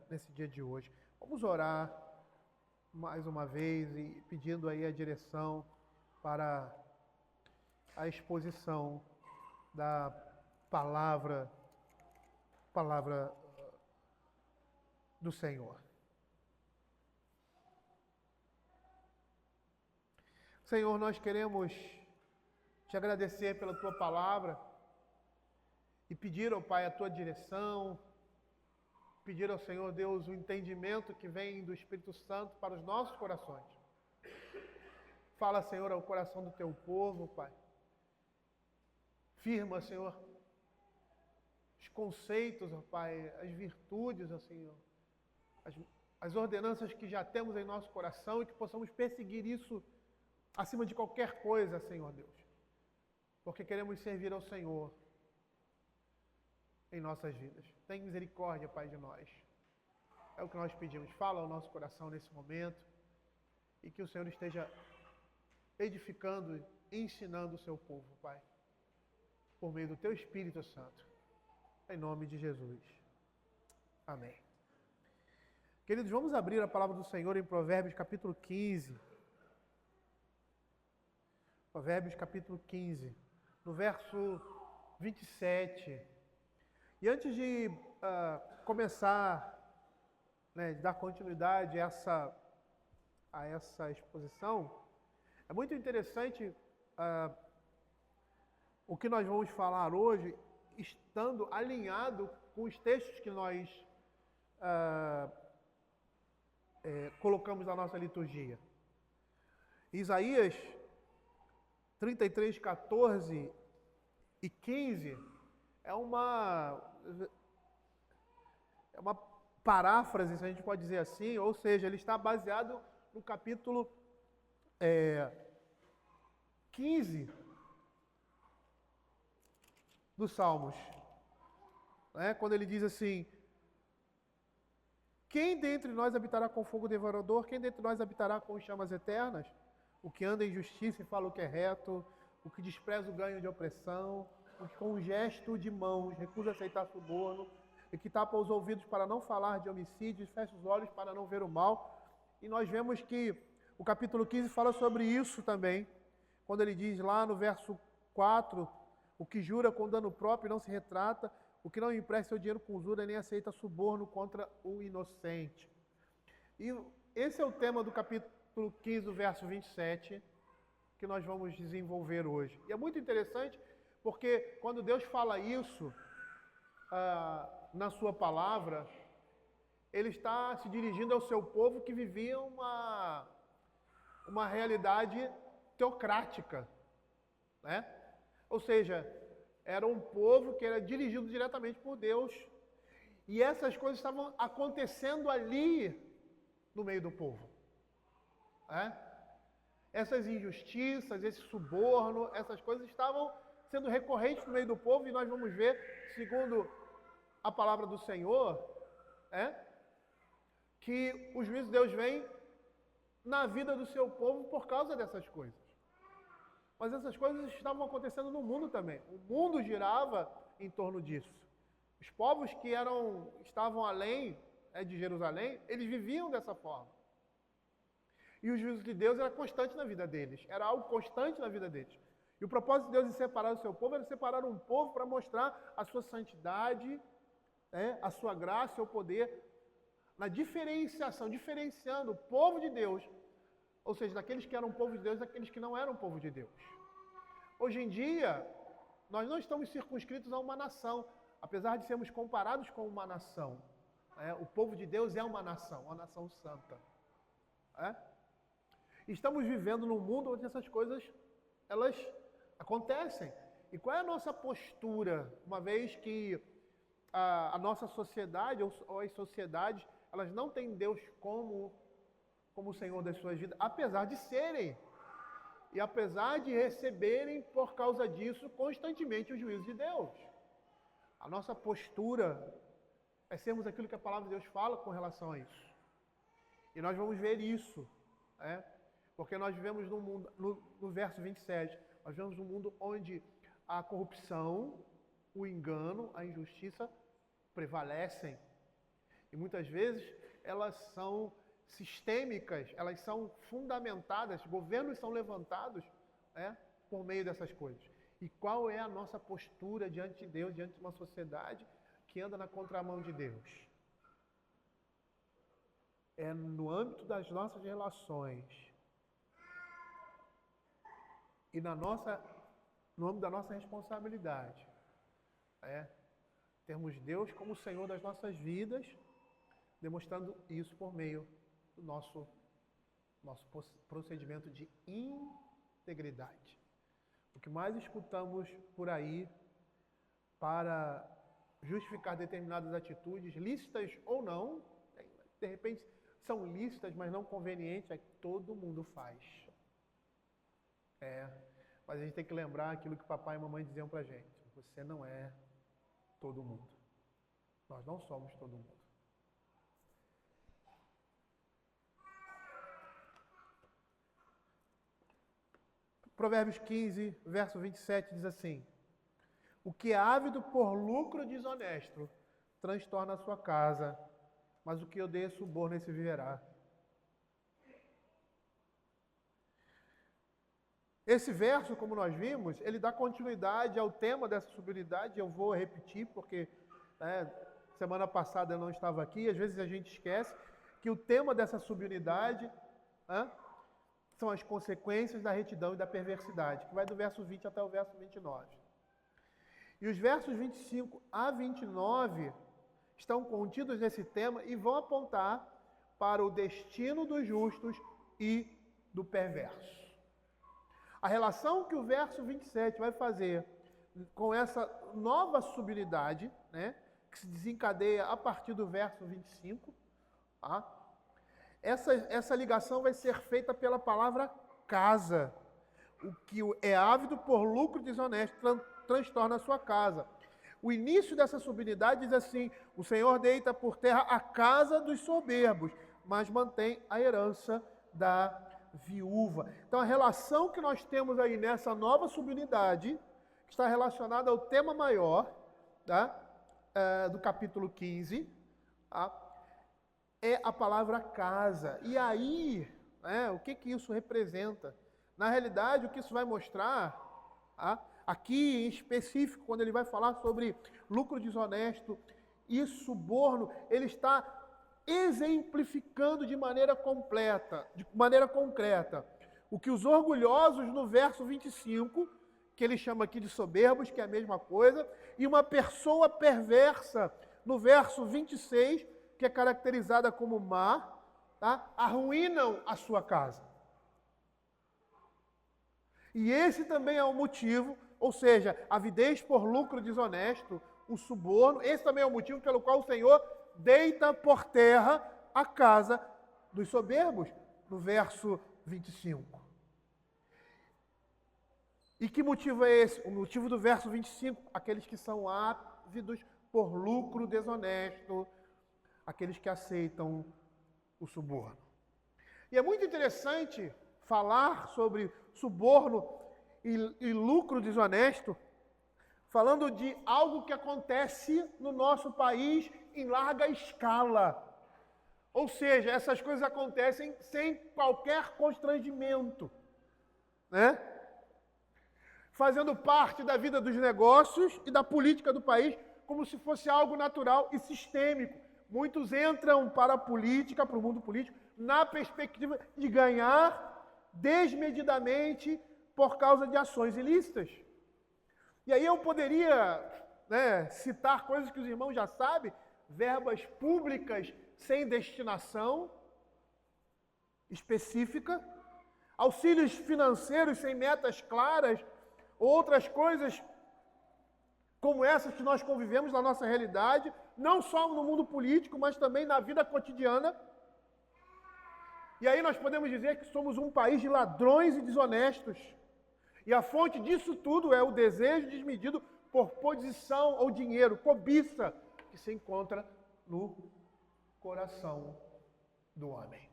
nesse dia de hoje. Vamos orar mais uma vez e pedindo aí a direção para a exposição da palavra do Senhor. Senhor, nós queremos te agradecer pela tua palavra e pedir ao Pai a tua direção, pedir ao Senhor Deus o entendimento que vem do Espírito Santo para os nossos corações. Fala, Senhor, ao coração do teu povo, Pai. Firma, Senhor, os conceitos, ó Pai, as virtudes, ó Senhor, as ordenanças que já temos em nosso coração e que possamos perseguir isso acima de qualquer coisa, Senhor Deus. Porque queremos servir ao Senhor em nossas vidas. Tem misericórdia, Pai, de nós. É o que nós pedimos. Fala ao nosso coração nesse momento e que o Senhor esteja edificando e ensinando o seu povo, Pai, por meio do teu Espírito Santo. Em nome de Jesus. Amém. Queridos, vamos abrir a palavra do Senhor em Provérbios capítulo 15. Provérbios capítulo 15, no verso 27. E antes de começar, de dar continuidade a essa exposição, é muito interessante o que nós vamos falar hoje, estando alinhado com os textos que nós colocamos na nossa liturgia. Isaías 33, 14 e 15 é uma paráfrase, se a gente pode dizer assim, ou seja, ele está baseado no capítulo 15 dos Salmos, quando ele diz assim: quem dentre nós habitará com fogo devorador? Quem dentre nós habitará com chamas eternas? O que anda em justiça e fala o que é reto, o que despreza o ganho de opressão, o que com um gesto de mãos recusa aceitar suborno, e que tapa os ouvidos para não falar de homicídios, fecha os olhos para não ver o mal. E nós vemos que o capítulo 15 fala sobre isso também, quando ele diz lá no verso 4, o que jura com dano próprio não se retrata, o que não empresta seu dinheiro com usura nem aceita suborno contra o inocente. E esse é o tema do capítulo 15, verso 27, que nós vamos desenvolver hoje. E é muito interessante, porque quando Deus fala isso na sua palavra, Ele está se dirigindo ao seu povo que vivia uma realidade teocrática, Ou seja, era um povo que era dirigido diretamente por Deus, e essas coisas estavam acontecendo ali no meio do povo. Essas injustiças, esse suborno, essas coisas estavam sendo recorrentes no meio do povo, e nós vamos ver, segundo a palavra do Senhor, que o juízo de Deus vem na vida do seu povo por causa dessas coisas. Mas essas coisas estavam acontecendo no mundo também. O mundo girava em torno disso. Os povos que estavam além de Jerusalém, eles viviam dessa forma. E o juízo de Deus era constante na vida deles. Era algo constante na vida deles. E o propósito de Deus em separar o seu povo era separar um povo para mostrar a sua santidade, a sua graça, o seu poder, na diferenciando o povo de Deus, ou seja, daqueles que eram povo de Deus, daqueles que não eram povo de Deus. Hoje em dia, nós não estamos circunscritos a uma nação, apesar de sermos comparados com uma nação. O povo de Deus é uma nação santa. Estamos vivendo num mundo onde essas coisas, elas acontecem. E qual é a nossa postura, uma vez que a nossa sociedade, ou as sociedades, elas não têm Deus como o Senhor das suas vidas, apesar de serem, e apesar de receberem, por causa disso, constantemente o juízo de Deus. A nossa postura é sermos aquilo que a palavra de Deus fala com relação a isso. E nós vamos ver isso, porque nós vivemos num mundo, no verso 27, nós vivemos num mundo onde a corrupção, o engano, a injustiça prevalecem. E muitas vezes elas são sistêmicas, elas são fundamentadas, governos são levantados por meio dessas coisas. E qual é a nossa postura diante de Deus, diante de uma sociedade que anda na contramão de Deus? É no âmbito das nossas relações e no âmbito da nossa responsabilidade. Termos Deus como o Senhor das nossas vidas, demonstrando isso por meio do nosso procedimento de integridade. O que mais escutamos por aí para justificar determinadas atitudes, lícitas ou não, de repente são lícitas, mas não convenientes, é que todo mundo faz. Mas a gente tem que lembrar aquilo que papai e mamãe diziam pra gente. Você não é todo mundo. Nós não somos todo mundo. Provérbios 15, verso 27 diz assim: o que é ávido por lucro desonesto transtorna a sua casa, mas o que odeia suborno esse viverá. Esse verso, como nós vimos, ele dá continuidade ao tema dessa subunidade. Eu vou repetir porque semana passada eu não estava aqui. Às vezes a gente esquece que o tema dessa subunidade são as consequências da retidão e da perversidade, que vai do verso 20 até o verso 29. E os versos 25 a 29 estão contidos nesse tema e vão apontar para o destino dos justos e do perverso. A relação que o verso 27 vai fazer com essa nova subunidade, que se desencadeia a partir do verso 25, essa ligação vai ser feita pela palavra casa. O que é ávido por lucro desonesto transtorna a sua casa. O início dessa subunidade diz assim: o Senhor deita por terra a casa dos soberbos, mas mantém a herança da viúva. Então a relação que nós temos aí nessa nova subunidade, que está relacionada ao tema maior do capítulo 15, é a palavra casa. E aí, o que isso representa? Na realidade, o que isso vai mostrar, aqui em específico, quando ele vai falar sobre lucro desonesto e suborno, ele está exemplificando de maneira concreta, o que os orgulhosos no verso 25, que ele chama aqui de soberbos, que é a mesma coisa, e uma pessoa perversa no verso 26, que é caracterizada como má, arruinam a sua casa. E esse também é o motivo, ou seja, a avidez por lucro desonesto, o suborno, esse também é o motivo pelo qual o Senhor deita por terra a casa dos soberbos, no verso 25. E que motivo é esse? O motivo do verso 25, aqueles que são ávidos por lucro desonesto, aqueles que aceitam o suborno. E é muito interessante falar sobre suborno e lucro desonesto, falando de algo que acontece no nosso país em larga escala. Ou seja, essas coisas acontecem sem qualquer constrangimento, fazendo parte da vida dos negócios e da política do país, como se fosse algo natural e sistêmico. Muitos entram para a política, para o mundo político, na perspectiva de ganhar desmedidamente por causa de ações ilícitas. E aí eu poderia citar coisas que os irmãos já sabem, verbas públicas sem destinação específica, auxílios financeiros sem metas claras, outras coisas como essas que nós convivemos na nossa realidade, não só no mundo político, mas também na vida cotidiana. E aí nós podemos dizer que somos um país de ladrões e desonestos. E a fonte disso tudo é o desejo desmedido por posição ou dinheiro, cobiça, que se encontra no coração do homem.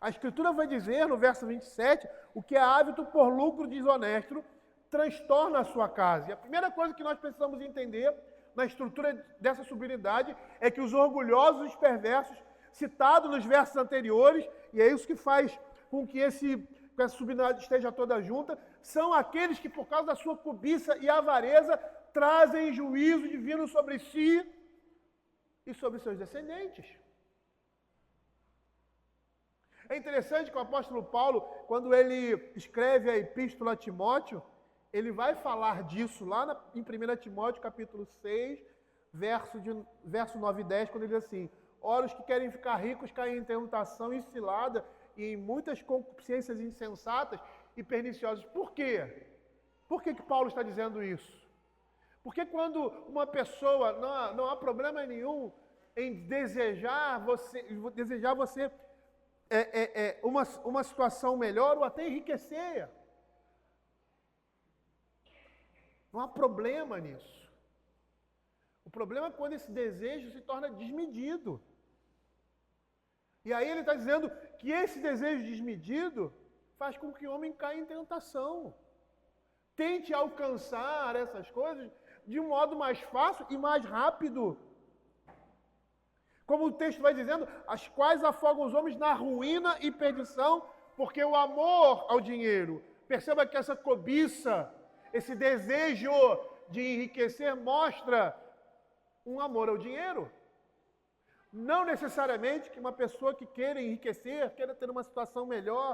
A Escritura vai dizer, no verso 27, o que é ávido por lucro desonesto transtorna a sua casa. E a primeira coisa que nós precisamos entender na estrutura dessa subunidade é que os orgulhosos e os perversos, citados nos versos anteriores, e é isso que faz com que essa subunidade esteja toda junta, são aqueles que, por causa da sua cobiça e avareza, trazem juízo divino sobre si e sobre seus descendentes. É interessante que o apóstolo Paulo, quando ele escreve a epístola a Timóteo, ele vai falar disso lá em 1 Timóteo, capítulo 6, verso 9 e 10, quando ele diz assim: ora, os que querem ficar ricos caem em tentação e cilada e em muitas concupiscências insensatas e perniciosas. Por quê? Por que Paulo está dizendo isso? Porque quando uma pessoa, não há problema nenhum em desejar você uma situação melhor ou até enriquecer. Não há problema nisso. O problema é quando esse desejo se torna desmedido. E aí ele está dizendo que esse desejo desmedido faz com que o homem caia em tentação. Tente alcançar essas coisas de um modo mais fácil e mais rápido. Como o texto vai dizendo, as quais afogam os homens na ruína e perdição, porque o amor ao dinheiro, perceba que essa cobiça, esse desejo de enriquecer mostra um amor ao dinheiro. Não necessariamente que uma pessoa que queira enriquecer, queira ter uma situação melhor,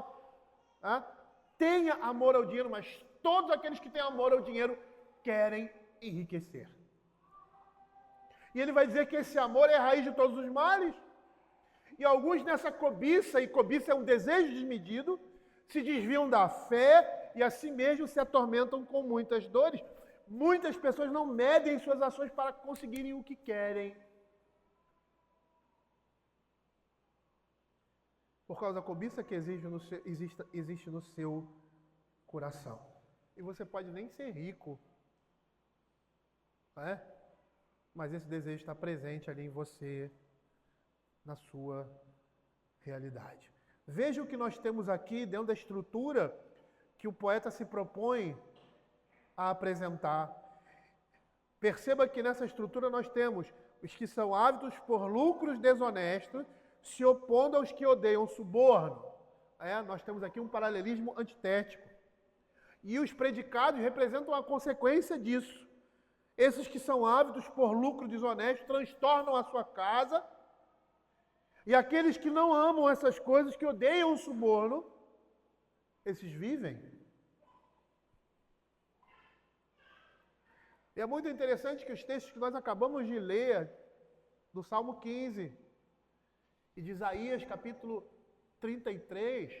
tenha amor ao dinheiro, mas todos aqueles que têm amor ao dinheiro querem enriquecer. E ele vai dizer que esse amor é a raiz de todos os males. E alguns nessa cobiça, e cobiça é um desejo desmedido, se desviam da fé e assim mesmo se atormentam com muitas dores. Muitas pessoas não medem suas ações para conseguirem o que querem. Por causa da cobiça que existe no seu coração. E você pode nem ser rico, não é? Mas esse desejo está presente ali em você, na sua realidade. Veja o que nós temos aqui dentro da estrutura que o poeta se propõe a apresentar. Perceba que nessa estrutura nós temos os que são ávidos por lucros desonestos, se opondo aos que odeiam suborno. Nós temos aqui um paralelismo antitético. E os predicados representam a consequência disso. Esses que são ávidos por lucro desonesto transtornam a sua casa. E aqueles que não amam essas coisas, que odeiam o suborno, esses vivem. E é muito interessante que os textos que nós acabamos de ler, do Salmo 15 e de Isaías capítulo 33,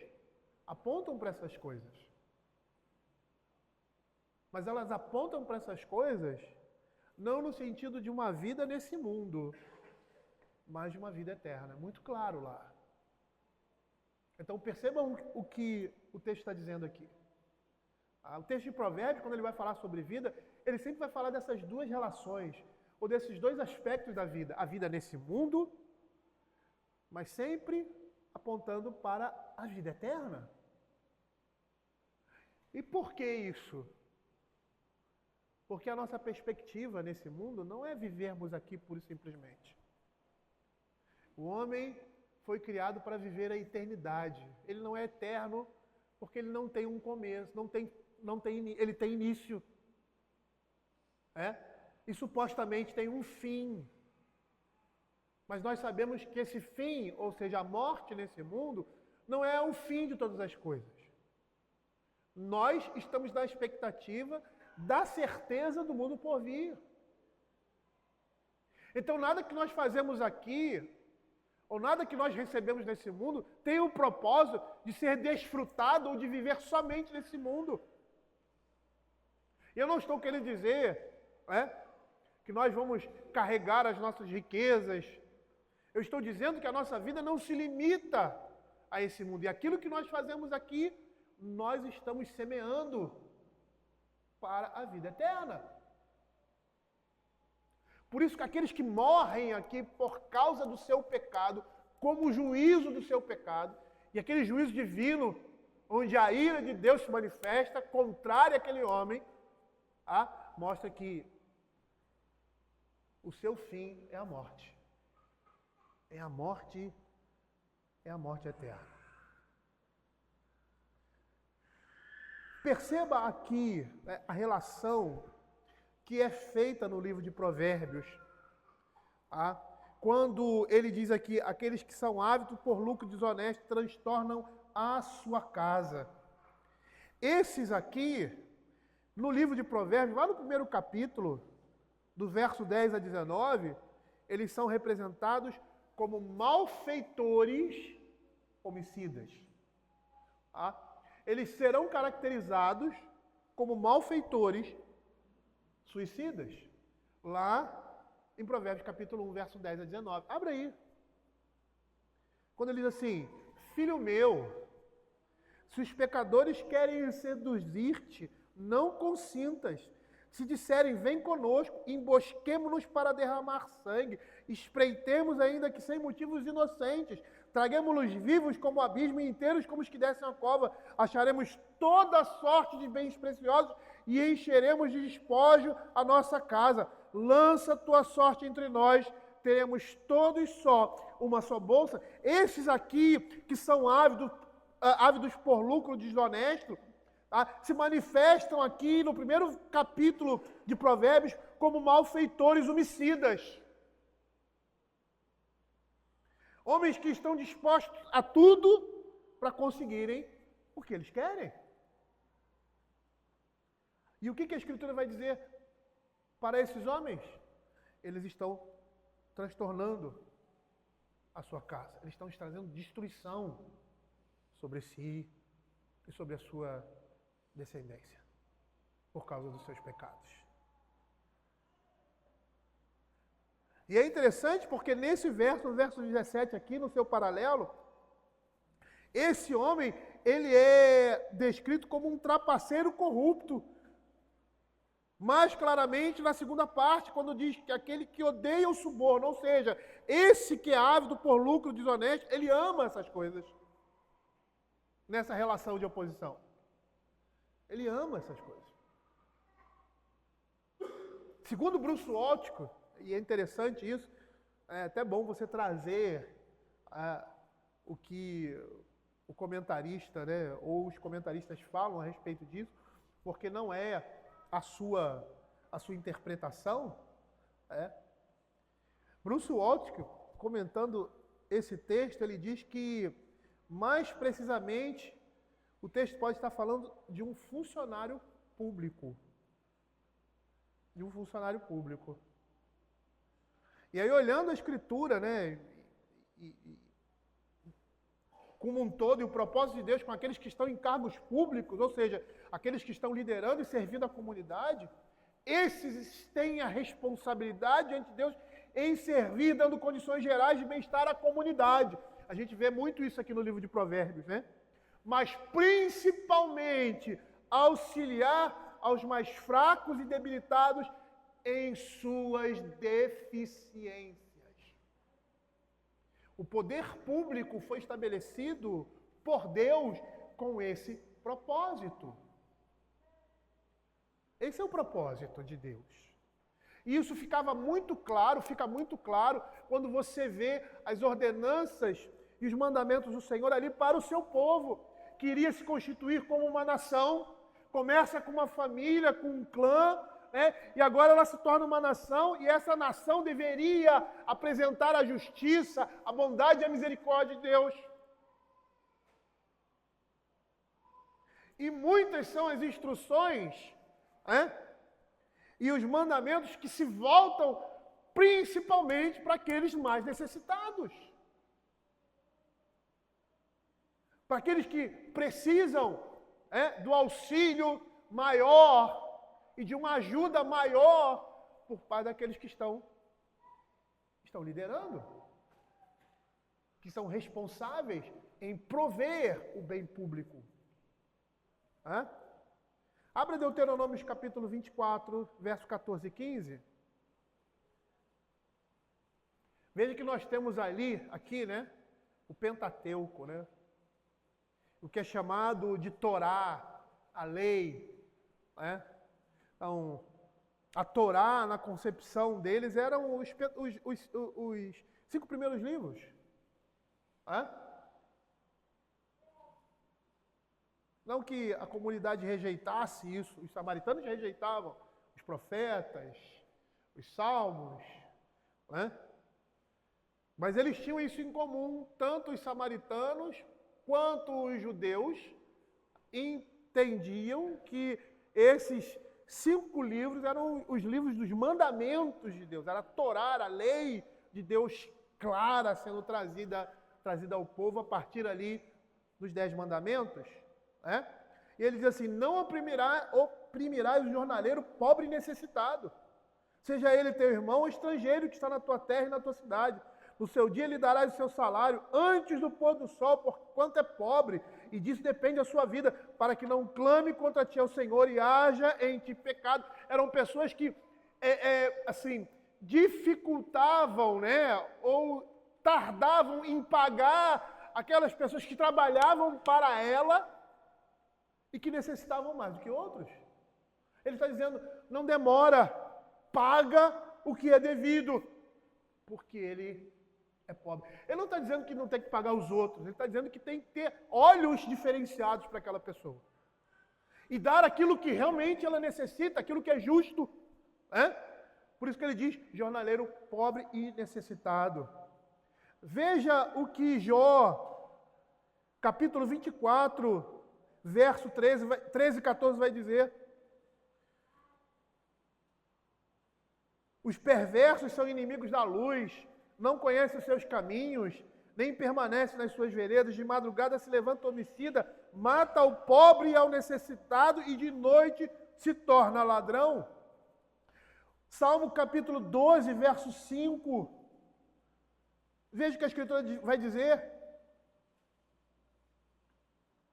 apontam para essas coisas. Mas elas apontam para essas coisas não no sentido de uma vida nesse mundo, mas de uma vida eterna. Muito claro lá. Então percebam o que o texto está dizendo aqui. O texto de Provérbios, quando ele vai falar sobre vida, ele sempre vai falar dessas duas relações, ou desses dois aspectos da vida. A vida nesse mundo, mas sempre apontando para a vida eterna. E por que isso? Porque a nossa perspectiva nesse mundo não é vivermos aqui pura e simplesmente. O homem foi criado para viver a eternidade. Ele não é eterno porque ele não tem um começo, ele tem início. E supostamente tem um fim. Mas nós sabemos que esse fim, ou seja, a morte nesse mundo, não é o fim de todas as coisas. Nós estamos na expectativa da certeza do mundo por vir. Então, nada que nós fazemos aqui, ou nada que nós recebemos nesse mundo, tem o propósito de ser desfrutado ou de viver somente nesse mundo. E eu não estou querendo dizer que nós vamos carregar as nossas riquezas. Eu estou dizendo que a nossa vida não se limita a esse mundo. E aquilo que nós fazemos aqui, nós estamos semeando para a vida eterna. Por isso que aqueles que morrem aqui por causa do seu pecado, como juízo do seu pecado, e aquele juízo divino, onde a ira de Deus se manifesta, contrária àquele homem, mostra que o seu fim é a morte. É a morte eterna. Perceba aqui a relação que é feita no livro de Provérbios, quando ele diz aqui, aqueles que são ávidos por lucro desonesto transtornam a sua casa. Esses aqui, no livro de Provérbios, lá no primeiro capítulo, do verso 10 a 19, eles são representados como malfeitores homicidas. Eles serão caracterizados como malfeitores suicidas. Lá em Provérbios capítulo 1, verso 10 a 19. Abra aí. Quando ele diz assim, filho meu, se os pecadores querem seduzir-te, não consintas. Se disserem, vem conosco, embosquemo-nos para derramar sangue, espreitemos ainda que sem motivos inocentes, traguemos-los vivos como abismo e inteiros como os que descem a cova, acharemos toda sorte de bens preciosos e encheremos de despojo a nossa casa. Lança tua sorte entre nós, teremos todos só uma só bolsa. Esses aqui que são ávidos por lucro desonesto, se manifestam aqui no primeiro capítulo de Provérbios como malfeitores homicidas. Homens que estão dispostos a tudo para conseguirem o que eles querem. E o que a Escritura vai dizer para esses homens? Eles estão transtornando a sua casa. Eles estão trazendo destruição sobre si e sobre a sua descendência, por causa dos seus pecados. E é interessante porque nesse verso, no verso 17 aqui, no seu paralelo, esse homem, ele é descrito como um trapaceiro corrupto. Mais claramente na segunda parte, quando diz que aquele que odeia o suborno, ou seja, esse que é ávido por lucro desonesto, ele ama essas coisas. Nessa relação de oposição. Ele ama essas coisas. Segundo Bruce Waltke, e é interessante isso, é até bom você trazer o que o comentarista, né, ou os comentaristas falam a respeito disso, porque não é a sua interpretação. Bruce Waltke, comentando esse texto, ele diz que, mais precisamente, o texto pode estar falando de um funcionário público. De um funcionário público. E aí, olhando a Escritura, né, como um todo, e o propósito de Deus com aqueles que estão em cargos públicos, ou seja, aqueles que estão liderando e servindo a comunidade, esses têm a responsabilidade diante de Deus em servir, dando condições gerais de bem-estar à comunidade. A gente vê muito isso aqui no livro de Provérbios, né? Mas principalmente auxiliar aos mais fracos e debilitados em suas deficiências. O poder público foi estabelecido por Deus com esse propósito. Esse é o propósito de Deus. E isso fica muito claro quando você vê as ordenanças e os mandamentos do Senhor ali para o seu povo, que iria se constituir como uma nação. Começa com uma família, com um clã, e agora ela se torna uma nação, e essa nação deveria apresentar a justiça, a bondade e a misericórdia de Deus. E muitas são as instruções e os mandamentos que se voltam principalmente para aqueles mais necessitados. Para aqueles que precisam do auxílio maior e de uma ajuda maior por parte daqueles que estão liderando, que são responsáveis em prover o bem público. Abra Deuteronômio capítulo 24, verso 14 e 15. Veja que nós temos aqui, né, o Pentateuco, né? O que é chamado de Torá, a lei. Então, A Torá, na concepção deles, eram os 5 primeiros livros. Não que a comunidade rejeitasse isso, os samaritanos rejeitavam os profetas, os salmos, mas eles tinham isso em comum, tanto os samaritanos quanto os judeus entendiam que esses 5 livros eram os livros dos mandamentos de Deus, era a Torá, a lei de Deus clara sendo trazida ao povo a partir ali dos 10 mandamentos. E ele diz assim: não oprimirás o jornaleiro pobre e necessitado, seja ele teu irmão ou estrangeiro que está na tua terra e na tua cidade. No seu dia lhe darás o seu salário antes do pôr do sol, porquanto é pobre, e disso depende a sua vida, para que não clame contra ti ao Senhor e haja em ti pecado. Eram pessoas que, assim, dificultavam, ou tardavam em pagar aquelas pessoas que trabalhavam para ela e que necessitavam mais do que outros. Ele está dizendo: não demora, paga o que é devido, porque ele é pobre. Ele não está dizendo que não tem que pagar os outros, ele está dizendo que tem que ter olhos diferenciados para aquela pessoa. E dar aquilo que realmente ela necessita, aquilo que é justo. Por isso que ele diz: jornaleiro pobre e necessitado. Veja o que Jó, capítulo 24, verso 13 e 14 vai dizer. Os perversos são inimigos da luz, não conhecem os seus caminhos, nem permanecem nas suas veredas. De madrugada se levanta o homicida, mata o pobre e ao necessitado, e de noite se torna ladrão. Salmo capítulo 12, verso 5. Veja o que a Escritura vai dizer.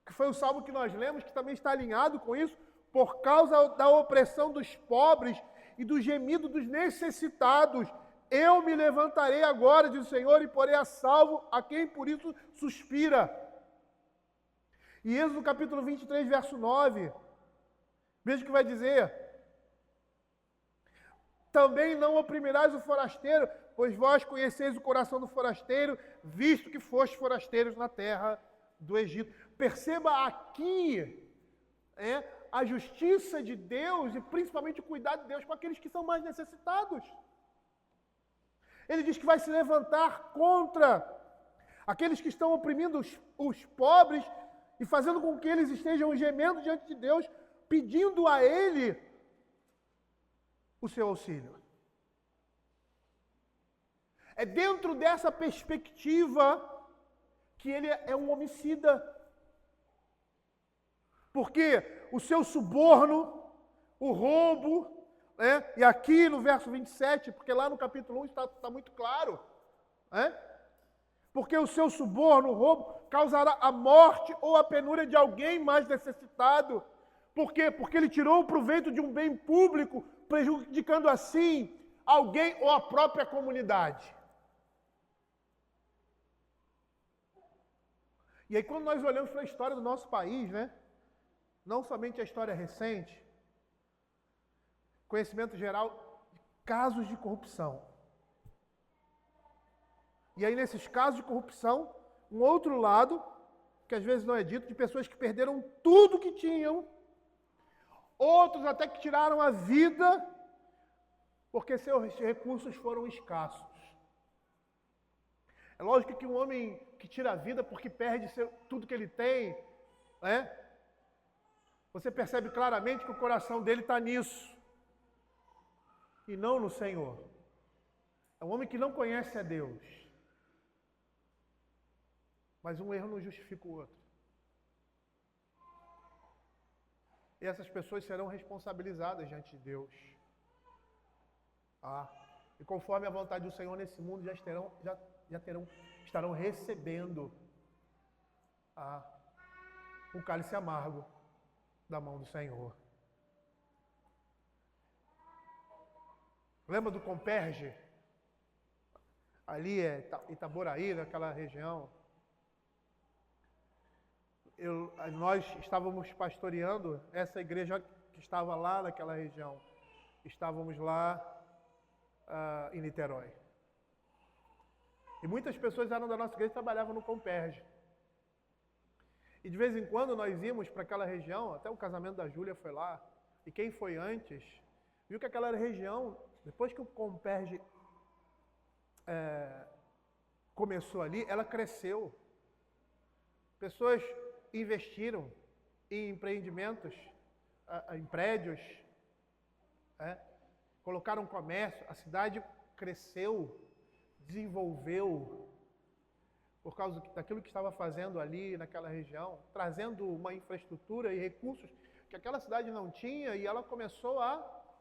Que foi o salmo que nós lemos, que também está alinhado com isso. Por causa da opressão dos pobres e do gemido dos necessitados, eu me levantarei agora, diz o Senhor, e porei a salvo a quem por isso suspira. E Êxodo capítulo 23, verso 9. Veja o que vai dizer. Também não oprimirás o forasteiro, pois vós conheceis o coração do forasteiro, visto que fostes forasteiros na terra do Egito. Perceba aqui a justiça de Deus e principalmente o cuidado de Deus com aqueles que são mais necessitados. Ele diz que vai se levantar contra aqueles que estão oprimindo os pobres e fazendo com que eles estejam gemendo diante de Deus, pedindo a Ele o seu auxílio. É dentro dessa perspectiva que ele é um homicida. Porque o seu suborno, o roubo, e aqui no verso 27, porque lá no capítulo 1 está muito claro, porque o seu suborno, o roubo, causará a morte ou a penúria de alguém mais necessitado. Por quê? Porque ele tirou o proveito de um bem público, prejudicando assim alguém ou a própria comunidade. E aí quando nós olhamos para a história do nosso país, não somente a história recente, conhecimento geral de casos de corrupção. E aí nesses casos de corrupção, um outro lado, que às vezes não é dito, de pessoas que perderam tudo que tinham, outros até que tiraram a vida, porque seus recursos foram escassos. É lógico que um homem que tira a vida porque perde tudo que ele tem, você percebe claramente que o coração dele está nisso, e não no Senhor. É um homem que não conhece a Deus. Mas um erro não justifica o outro. E essas pessoas serão responsabilizadas diante de Deus. E conforme a vontade do Senhor nesse mundo, estarão recebendo o cálice amargo da mão do Senhor. Lembra do Comperge? Ali é Itaboraí, naquela região. Nós estávamos pastoreando essa igreja que estava lá naquela região. estávamos lá em Niterói. E muitas pessoas eram da nossa igreja e trabalhavam no Comperge. E de vez em quando nós íamos para aquela região, até o casamento da Júlia foi lá, e quem foi antes, viu que aquela região, depois que o Comperge começou ali, ela cresceu. Pessoas investiram em empreendimentos, em prédios, colocaram comércio, a cidade cresceu, desenvolveu, por causa daquilo que estava fazendo ali naquela região, trazendo uma infraestrutura e recursos que aquela cidade não tinha, e ela começou a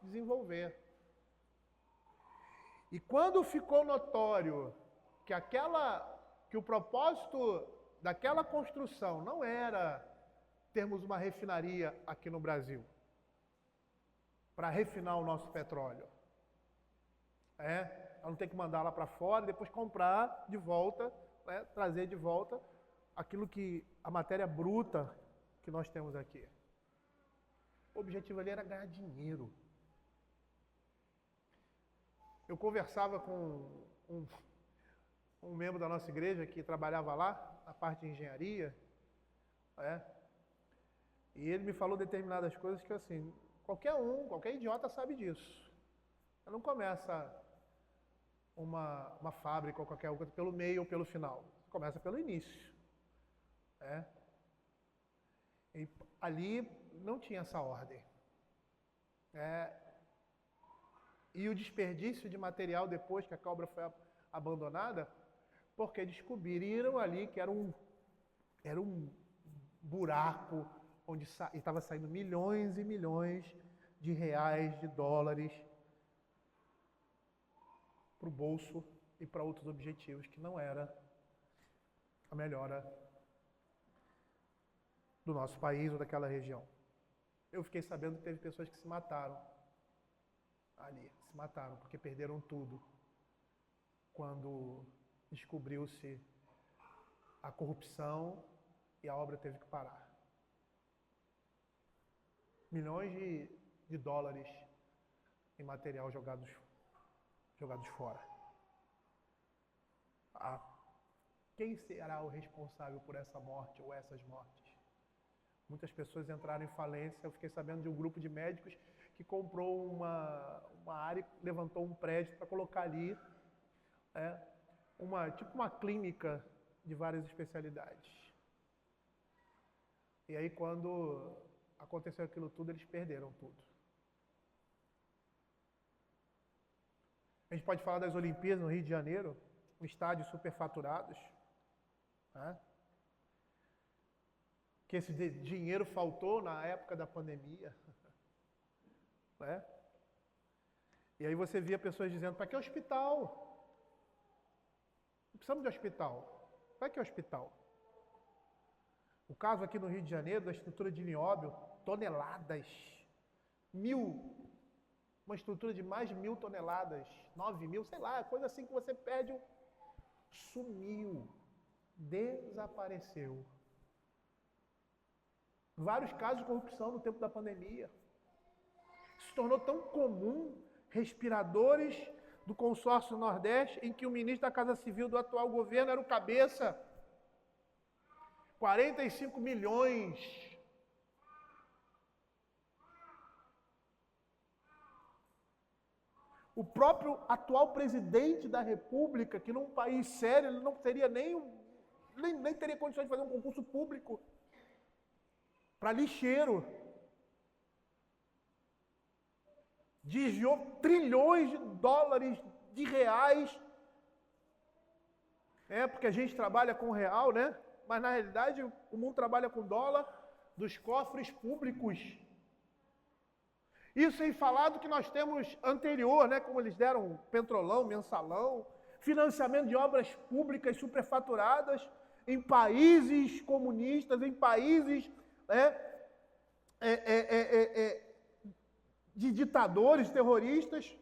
desenvolver. E quando ficou notório que o propósito daquela construção não era termos uma refinaria aqui no Brasil, para refinar o nosso petróleo, ela não tem que mandar lá para fora e depois comprar de volta, trazer de volta aquilo que, a matéria bruta que nós temos aqui. O objetivo ali era ganhar dinheiro. Eu conversava com um membro da nossa igreja que trabalhava lá, na parte de engenharia, e ele me falou determinadas coisas que, assim, qualquer idiota sabe disso. Você não começa uma fábrica ou qualquer coisa pelo meio ou pelo final. Você começa pelo início. E ali não tinha essa ordem. E o desperdício de material depois que a obra foi abandonada, porque descobriram ali que era um buraco onde estava saindo milhões e milhões de reais, de dólares, para o bolso e para outros objetivos, que não era a melhora do nosso país ou daquela região. Eu fiquei sabendo que teve pessoas que se mataram ali, porque perderam tudo quando descobriu-se a corrupção e a obra teve que parar. Milhões de dólares em material jogados fora. Quem será o responsável por essa morte ou essas mortes? Muitas pessoas entraram em falência. Eu fiquei sabendo de um grupo de médicos que comprou uma área, levantou um prédio para colocar ali uma clínica de várias especialidades. E aí, quando aconteceu aquilo tudo, eles perderam tudo. A gente pode falar das Olimpíadas no Rio de Janeiro, estádios superfaturados, que esse dinheiro faltou na época da pandemia. E aí você via pessoas dizendo, para que hospital? Não precisamos de hospital. Para que hospital? O caso aqui no Rio de Janeiro, da estrutura de nióbio, toneladas, uma estrutura de mais de 1.000 toneladas, 9.000, sei lá, coisa assim que você perde, sumiu, desapareceu. Vários casos de corrupção no tempo da pandemia. Se tornou tão comum respiradores do consórcio Nordeste, em que o ministro da Casa Civil do atual governo era o cabeça. 45 milhões. O próprio atual presidente da República, que num país sério, ele não teria nem teria condições de fazer um concurso público para lixeiro. Desviou trilhões de dólares, de reais. Porque a gente trabalha com real, né? Mas na realidade o mundo trabalha com dólar dos cofres públicos. Isso sem falar do que nós temos anterior, né? Como eles deram petrolão, mensalão, financiamento de obras públicas superfaturadas em países comunistas, em países de ditadores, terroristas.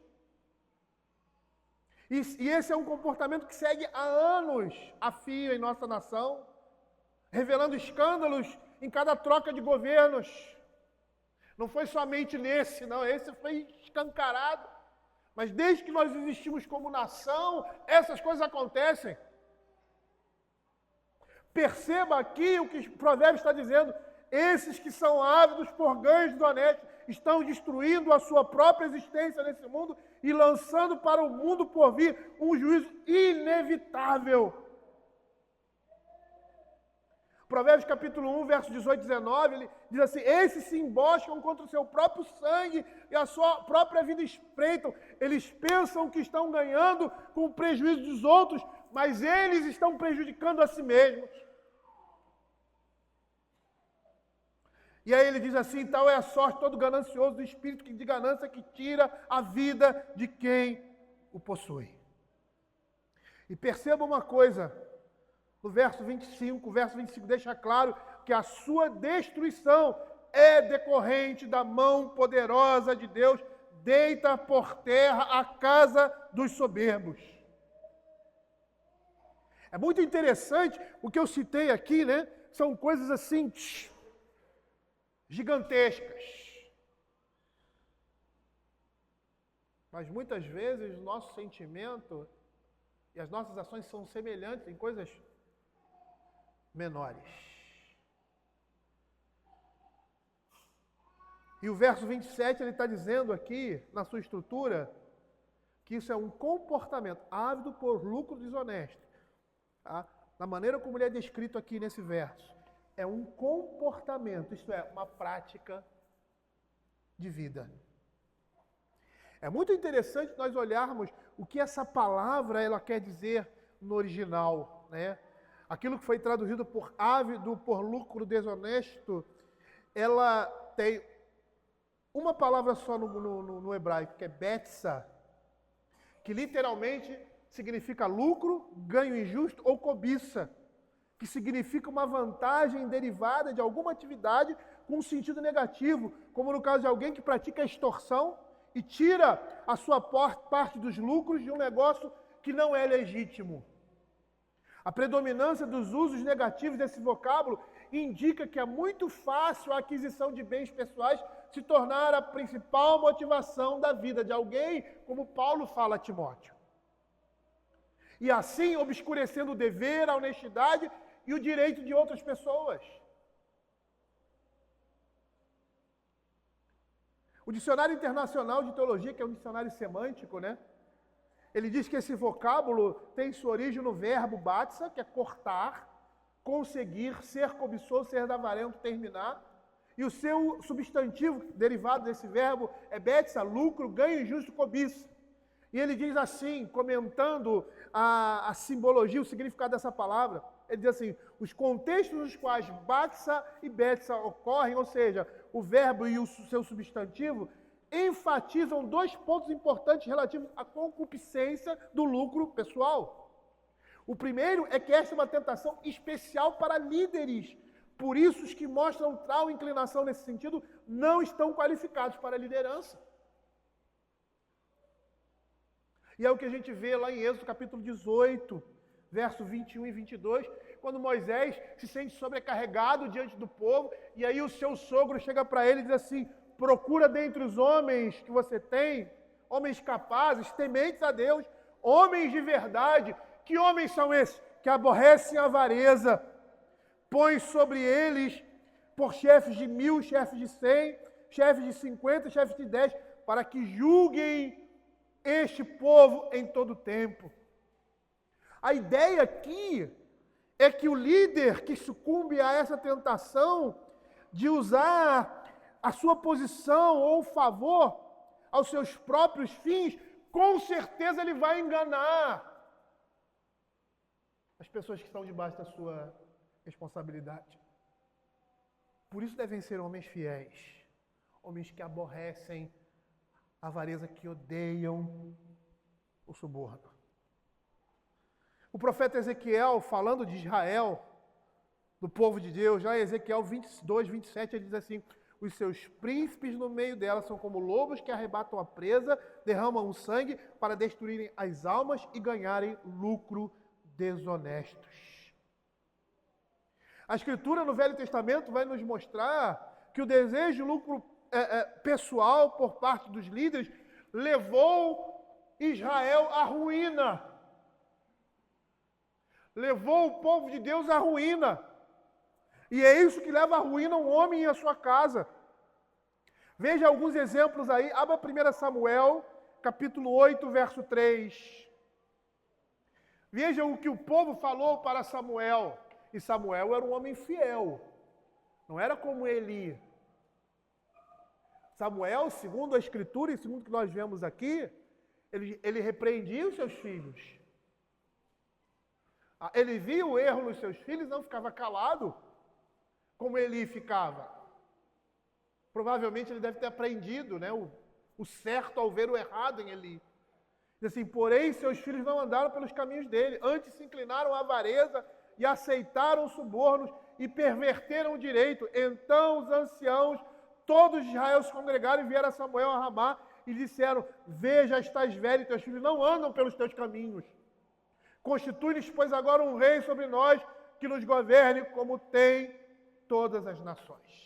E esse é um comportamento que segue há anos a fio em nossa nação, revelando escândalos em cada troca de governos. Não foi somente nesse, não, esse foi escancarado. Mas desde que nós existimos como nação, essas coisas acontecem. Perceba aqui o que o provérbio está dizendo. Esses que são ávidos por ganhos desonestos estão destruindo a sua própria existência nesse mundo e lançando para o mundo por vir um juízo inevitável. Provérbios capítulo 1, versos 18 e 19, ele diz assim: esses se emboscam contra o seu próprio sangue e a sua própria vida espreitam. Eles pensam que estão ganhando com o prejuízo dos outros, mas eles estão prejudicando a si mesmos. E aí ele diz assim: tal é a sorte todo ganancioso do espírito de ganância que tira a vida de quem o possui. E perceba uma coisa, no verso 25, o verso 25 deixa claro que a sua destruição é decorrente da mão poderosa de Deus, deita por terra a casa dos soberbos. É muito interessante o que eu citei aqui, né? São coisas assim gigantescas. Mas muitas vezes o nosso sentimento e as nossas ações são semelhantes em coisas menores. E o verso 27, ele está dizendo aqui, na sua estrutura, que isso é um comportamento ávido por lucro desonesto. Tá? Da maneira como ele é descrito aqui nesse verso. É um comportamento, isto é, uma prática de vida. É muito interessante nós olharmos o que essa palavra ela quer dizer no original, né? Aquilo que foi traduzido por ávido, por lucro desonesto, ela tem uma palavra só no hebraico, que é betsa, que literalmente significa lucro, ganho injusto ou cobiça, que significa uma vantagem derivada de alguma atividade com um sentido negativo, como no caso de alguém que pratica extorsão e tira a sua parte dos lucros de um negócio que não é legítimo. A predominância dos usos negativos desse vocábulo indica que é muito fácil a aquisição de bens pessoais se tornar a principal motivação da vida de alguém, como Paulo fala a Timóteo. E assim obscurecendo o dever, a honestidade e o direito de outras pessoas. O Dicionário Internacional de Teologia, que é um dicionário semântico, né? Ele diz que esse vocábulo tem sua origem no verbo batsa, que é cortar, conseguir, ser cobiçoso, ser avarento, terminar. E o seu substantivo derivado desse verbo é betsa, lucro, ganho injusto, cobiça. E ele diz assim, comentando a simbologia, o significado dessa palavra, ele diz assim: os contextos nos quais batsa e betsa ocorrem, ou seja, o verbo e o seu substantivo, enfatizam dois pontos importantes relativos à concupiscência do lucro pessoal. O primeiro é que esta é uma tentação especial para líderes. Por isso, os que mostram tal inclinação nesse sentido não estão qualificados para a liderança. E é o que a gente vê lá em Êxodo capítulo 18, verso 21 e 22, quando Moisés se sente sobrecarregado diante do povo, e aí o seu sogro chega para ele e diz assim: procura dentre os homens que você tem, homens capazes, tementes a Deus, homens de verdade. Que homens são esses? Que aborrecem a avareza. Põe sobre eles por chefes de 1000, chefes de 100, chefes de 50, chefes de 10, para que julguem este povo em todo o tempo. A ideia aqui é que o líder que sucumbe a essa tentação de usar a sua posição ou favor aos seus próprios fins, com certeza ele vai enganar as pessoas que estão debaixo da sua responsabilidade. Por isso devem ser homens fiéis, homens que aborrecem a avareza, que odeiam o suborno. O profeta Ezequiel, falando de Israel, do povo de Deus, já em Ezequiel 22, 27, ele diz assim: os seus príncipes no meio dela são como lobos que arrebatam a presa, derramam o sangue para destruírem as almas e ganharem lucro desonestos. A Escritura no Velho Testamento vai nos mostrar que o desejo de lucro pessoal por parte dos líderes levou Israel à ruína. Levou o povo de Deus à ruína. E é isso que leva à ruína um homem e a sua casa. Veja alguns exemplos aí. Abra 1 Samuel, capítulo 8, verso 3. Veja o que o povo falou para Samuel. E Samuel era um homem fiel. Não era como Eli. Samuel, segundo a Escritura e segundo o que nós vemos aqui, ele repreendia os seus filhos. Ele via o erro nos seus filhos, não ficava calado, como Eli ficava. Provavelmente ele deve ter aprendido, né, o certo ao ver o errado em Eli. Diz assim, porém seus filhos não andaram pelos caminhos dele, antes se inclinaram à avareza e aceitaram subornos e perverteram o direito. Então os anciãos, todos de Israel se congregaram e vieram a Samuel a Ramá e disseram, veja, estás velho e teus filhos não andam pelos teus caminhos. Constitui-lhes, pois, agora um rei sobre nós que nos governe como tem todas as nações.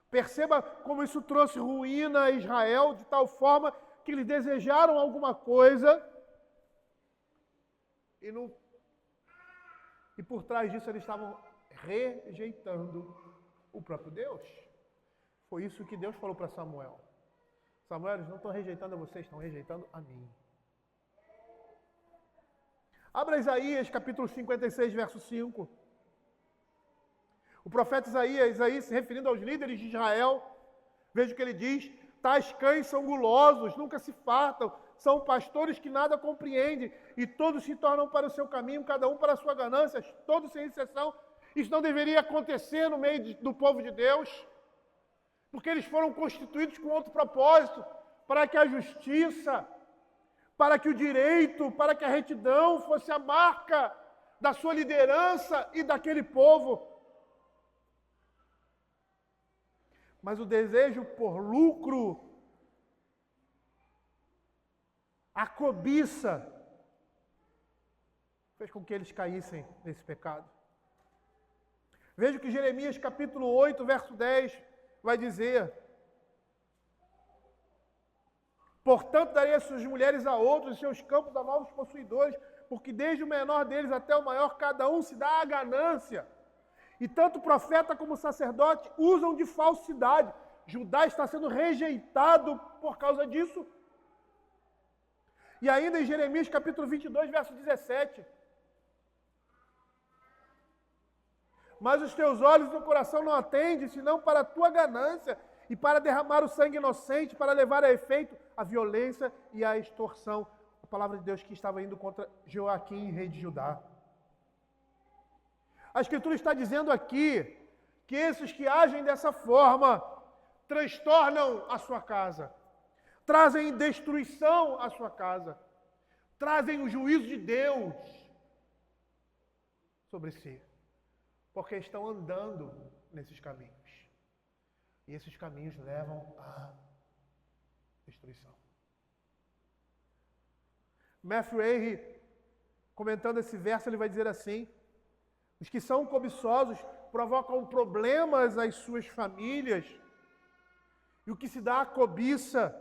Perceba como isso trouxe ruína a Israel, de tal forma que eles desejaram alguma coisa e por trás disso eles estavam rejeitando o próprio Deus. Foi isso que Deus falou para Samuel. Samuel, eles não estão rejeitando a vocês, estão rejeitando a mim. Abra Isaías, capítulo 56, verso 5. O profeta Isaías se referindo aos líderes de Israel, veja o que ele diz, tais cães são gulosos, nunca se fartam, são pastores que nada compreendem, e todos se tornam para o seu caminho, cada um para a sua ganância, todos sem exceção. Isso não deveria acontecer no meio do povo de Deus, porque eles foram constituídos com outro propósito, para que a justiça, para que o direito, para que a retidão fosse a marca da sua liderança e daquele povo. Mas o desejo por lucro, a cobiça, fez com que eles caíssem nesse pecado. Veja o que Jeremias capítulo 8, verso 10 vai dizer. Portanto, darei as suas mulheres a outros, e seus campos a novos possuidores, porque desde o menor deles até o maior, cada um se dá à ganância. E tanto o profeta como o sacerdote usam de falsidade. Judá está sendo rejeitado por causa disso. E ainda em Jeremias capítulo 22, verso 17. Mas os teus olhos e teu coração não atendem, senão para a tua ganância, e para derramar o sangue inocente, para levar a efeito a violência e a extorsão. A palavra de Deus que estava indo contra Joaquim, rei de Judá. A Escritura está dizendo aqui que esses que agem dessa forma transtornam a sua casa, trazem destruição à sua casa, trazem o juízo de Deus sobre si, porque estão andando nesses caminhos. E esses caminhos levam à destruição. Matthew Henry, comentando esse verso, ele vai dizer assim: os que são cobiçosos provocam problemas às suas famílias, e o que se dá à cobiça,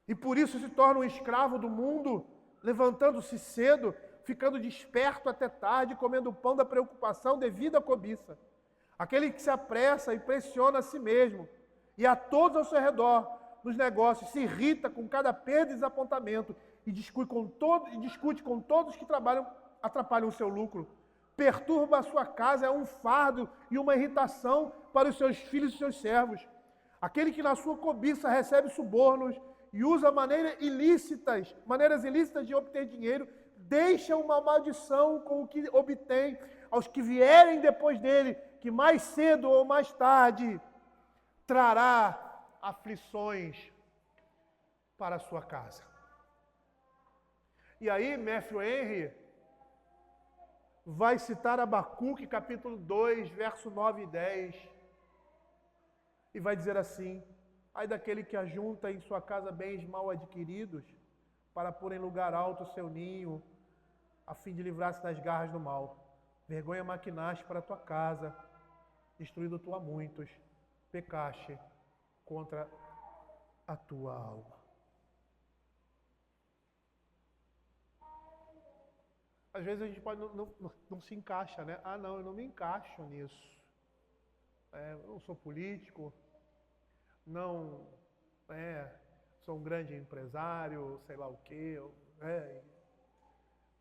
e por isso se torna um escravo do mundo, levantando-se cedo, ficando desperto até tarde, comendo o pão da preocupação devido à cobiça. Aquele que se apressa e pressiona a si mesmo, e a todos ao seu redor, nos negócios, se irrita com cada perda e desapontamento, e discute com todos que atrapalham o seu lucro. Perturba a sua casa, é um fardo e uma irritação para os seus filhos e seus servos. Aquele que na sua cobiça recebe subornos e usa maneiras ilícitas de obter dinheiro, deixa uma maldição com o que obtém aos que vierem depois dele, que mais cedo ou mais tarde trará aflições para a sua casa. E aí, Matthew Henry vai citar Abacuque, capítulo 2, verso 9 e 10, e vai dizer assim: ai daquele que ajunta em sua casa bens mal adquiridos, para pôr em lugar alto o seu ninho, a fim de livrar-se das garras do mal. Vergonha maquinaste para a tua casa, destruindo tu a muitos, pecaste contra a tua alma. Às vezes a gente pode não se encaixa, né? Ah, não, eu não me encaixo nisso. Eu não sou político, não sou um grande empresário, sei lá o quê.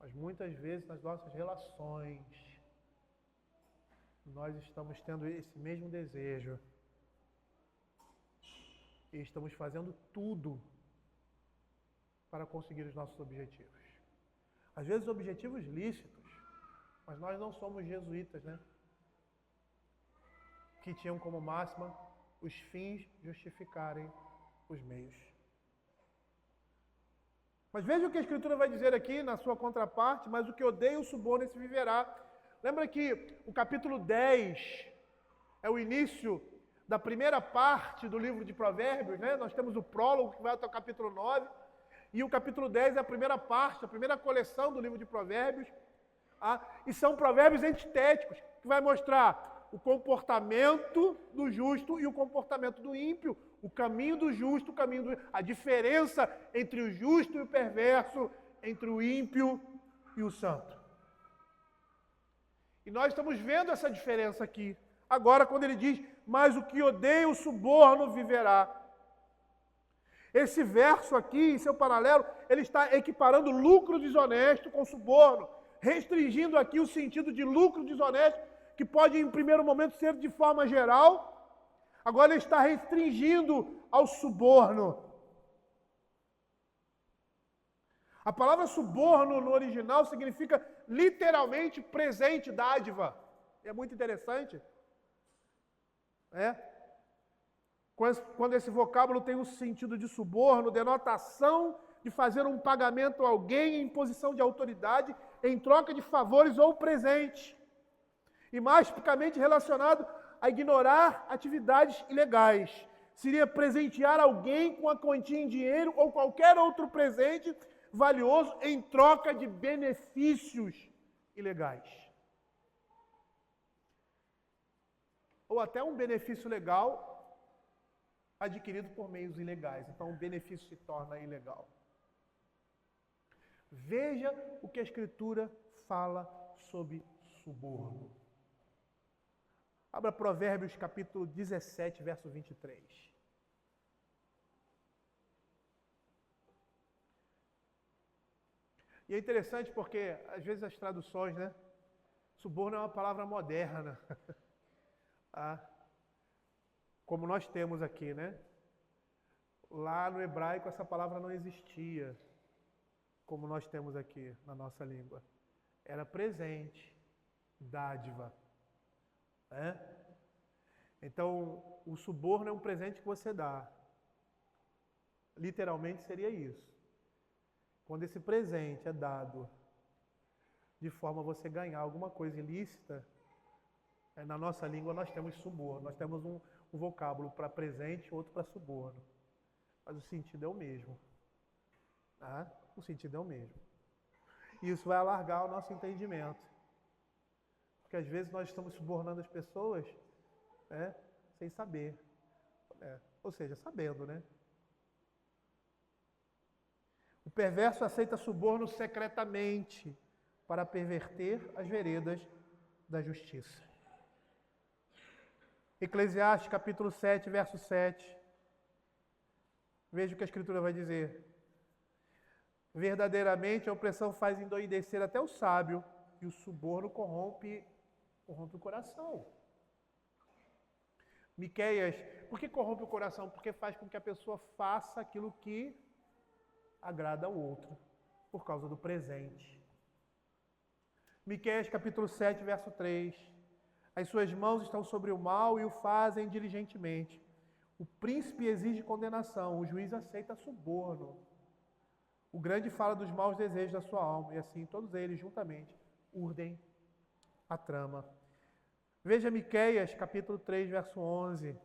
Mas muitas vezes nas nossas relações, nós estamos tendo esse mesmo desejo. E estamos fazendo tudo para conseguir os nossos objetivos. Às vezes objetivos lícitos, mas nós não somos jesuítas, né? Que tinham como máxima os fins justificarem os meios. Mas veja o que a Escritura vai dizer aqui na sua contraparte, mas o que odeia o suborno esse viverá. Lembra que o capítulo 10 é o início da primeira parte do livro de Provérbios, né? Nós temos o prólogo que vai até o capítulo 9, e o capítulo 10 é a primeira parte, a primeira coleção do livro de Provérbios, e são provérbios antitéticos, que vai mostrar o comportamento do justo e o comportamento do ímpio, o caminho do justo, a diferença entre o justo e o perverso, entre o ímpio e o santo. E nós estamos vendo essa diferença aqui. Agora, quando ele diz, mas o que odeia o suborno viverá. Esse verso aqui, em seu paralelo, ele está equiparando lucro desonesto com suborno, restringindo aqui o sentido de lucro desonesto, que pode, em primeiro momento, ser de forma geral. Agora ele está restringindo ao suborno. A palavra suborno no original significa literalmente presente, dádiva. É muito interessante. Quando esse vocábulo tem o sentido de suborno, denota ação de fazer um pagamento a alguém em posição de autoridade em troca de favores ou presente. E mais tipicamente relacionado a ignorar atividades ilegais. Seria presentear alguém com a quantia em dinheiro ou qualquer outro presente valioso em troca de benefícios ilegais. Ou até um benefício legal adquirido por meios ilegais. Então o benefício se torna ilegal. Veja o que a Escritura fala sobre suborno. Abra Provérbios capítulo 17, verso 23. E é interessante porque, às vezes, as traduções, né? Suborno é uma palavra moderna. Como nós temos aqui, né? Lá no hebraico essa palavra não existia, como nós temos aqui na nossa língua. Era presente, dádiva. Então, o suborno é um presente que você dá. Literalmente seria isso. Quando esse presente é dado de forma a você ganhar alguma coisa ilícita, na nossa língua nós temos suborno. Nós temos um vocábulo para presente e outro para suborno. Mas o sentido é o mesmo. O sentido é o mesmo. E isso vai alargar o nosso entendimento. Porque às vezes nós estamos subornando as pessoas sem saber. Ou seja, sabendo, né? O perverso aceita suborno secretamente para perverter as veredas da justiça. Eclesiastes capítulo 7, verso 7. Veja o que a Escritura vai dizer. Verdadeiramente a opressão faz endoidecer até o sábio, e o suborno corrompe o coração. Miqueias, por que corrompe o coração? Porque faz com que a pessoa faça aquilo que agrada ao outro, por causa do presente. Miqueias capítulo 7, verso 3. As suas mãos estão sobre o mal e o fazem diligentemente. O príncipe exige condenação, o juiz aceita suborno. O grande fala dos maus desejos da sua alma, e assim todos eles juntamente urdem a trama. Veja Miqueias, capítulo 3, verso 11.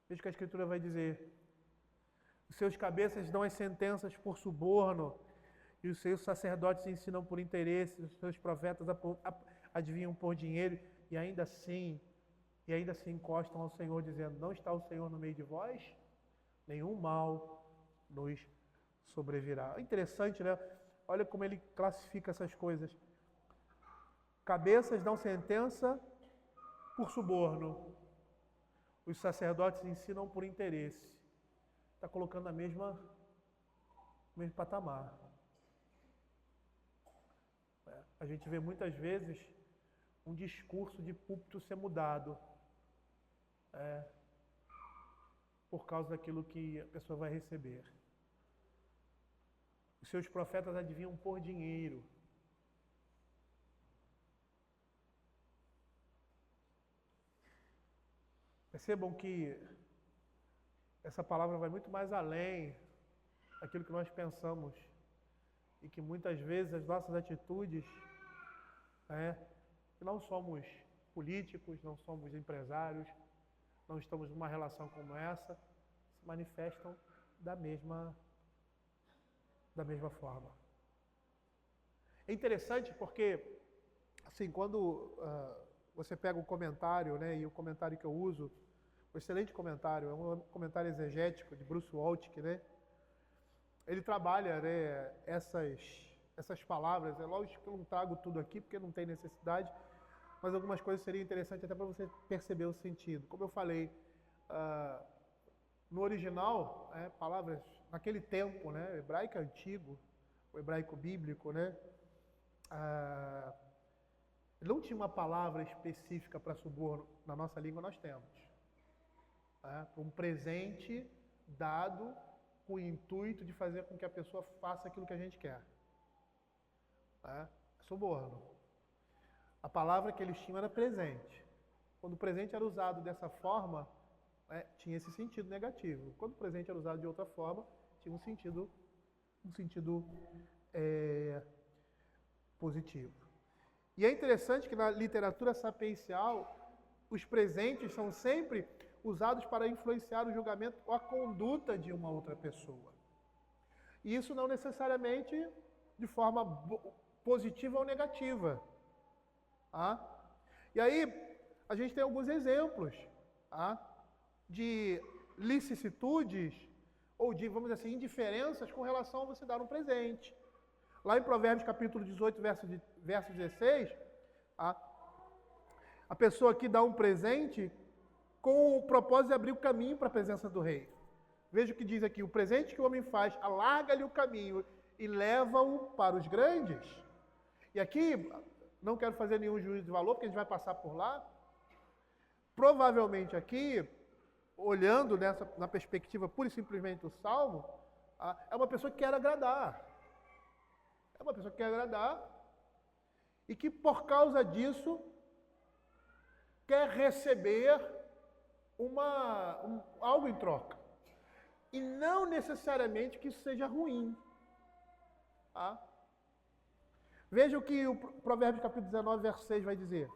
Veja o que a Escritura vai dizer. Os seus cabeças dão as sentenças por suborno, e os seus sacerdotes ensinam por interesse, os seus profetas adivinham por dinheiro, e ainda assim encostam ao Senhor, dizendo: não está o Senhor no meio de vós? Nenhum mal nos sobrevirá. Interessante, né? Olha como ele classifica essas coisas. Cabeças dão sentença por suborno. Os sacerdotes ensinam por interesse. Está colocando no mesmo patamar. A gente vê muitas vezes um discurso de púlpito ser mudado por causa daquilo que a pessoa vai receber. Os seus profetas adivinham por dinheiro. Percebam que essa palavra vai muito mais além daquilo que nós pensamos e que muitas vezes as nossas atitudes, que não somos políticos, não somos empresários, não estamos numa relação como essa, se manifestam da mesma forma. É interessante porque, assim, quando você pega um comentário, né, e o comentário que eu uso, um excelente comentário, é um comentário exegético de Bruce Waltke, né? Ele trabalha, né, essas palavras. É lógico que eu não trago tudo aqui, porque não tem necessidade, mas algumas coisas seriam interessantes até para você perceber o sentido. Como eu falei, no original, palavras naquele tempo, né, hebraico antigo, o hebraico bíblico, né, não tinha uma palavra específica para suborno. Na nossa língua nós temos. Um presente dado com o intuito de fazer com que a pessoa faça aquilo que a gente quer. Suborno. A palavra que eles tinham era presente. Quando o presente era usado dessa forma, tinha esse sentido negativo. Quando o presente era usado de outra forma, tinha um sentido positivo. E é interessante que na literatura sapiencial, os presentes são sempre usados para influenciar o julgamento ou a conduta de uma outra pessoa. E isso não necessariamente de forma positiva ou negativa. E aí, a gente tem alguns exemplos de licitudes ou de, vamos dizer assim, indiferenças com relação a você dar um presente. Lá em Provérbios capítulo 18, verso 16, a pessoa que dá um presente com o propósito de abrir o caminho para a presença do rei. Veja o que diz aqui: o presente que o homem faz, alarga-lhe o caminho e leva-o para os grandes. E aqui, não quero fazer nenhum juízo de valor, porque a gente vai passar por lá. Provavelmente aqui, olhando na perspectiva pura e simplesmente do Salmo, é uma pessoa que quer agradar. É uma pessoa que quer agradar e que, por causa disso, quer receber algo em troca. E não necessariamente que isso seja ruim. Veja o que o Provérbios capítulo 19, verso 6 vai dizer.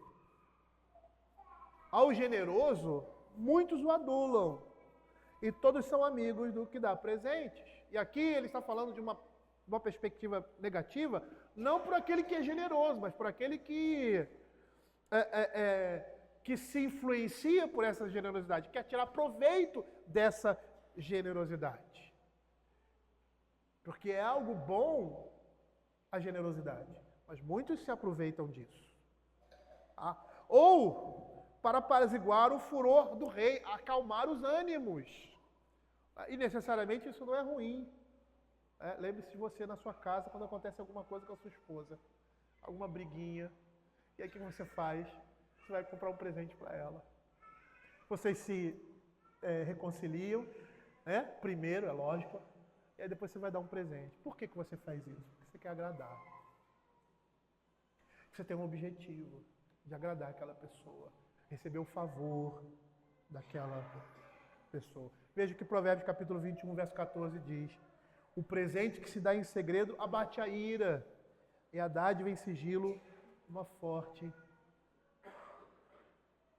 Ao generoso, muitos o adulam, e todos são amigos do que dá presentes. E aqui ele está falando de uma perspectiva negativa, não por aquele que é generoso, mas por aquele que se influencia por essa generosidade, quer tirar proveito dessa generosidade. Porque é algo bom a generosidade, mas muitos se aproveitam disso. Ou para apaziguar o furor do rei, acalmar os ânimos. E necessariamente isso não é ruim. Lembre-se de você na sua casa quando acontece alguma coisa com a sua esposa, alguma briguinha, e aí o que você faz? Você vai comprar um presente para ela. Vocês se reconciliam, primeiro, é lógico, e aí depois você vai dar um presente. Por que você faz isso? Porque você quer agradar. Você tem um objetivo de agradar aquela pessoa, receber o favor daquela pessoa. Veja que Provérbios capítulo 21, verso 14 diz: o presente que se dá em segredo abate a ira, e a dádiva em sigilo uma forte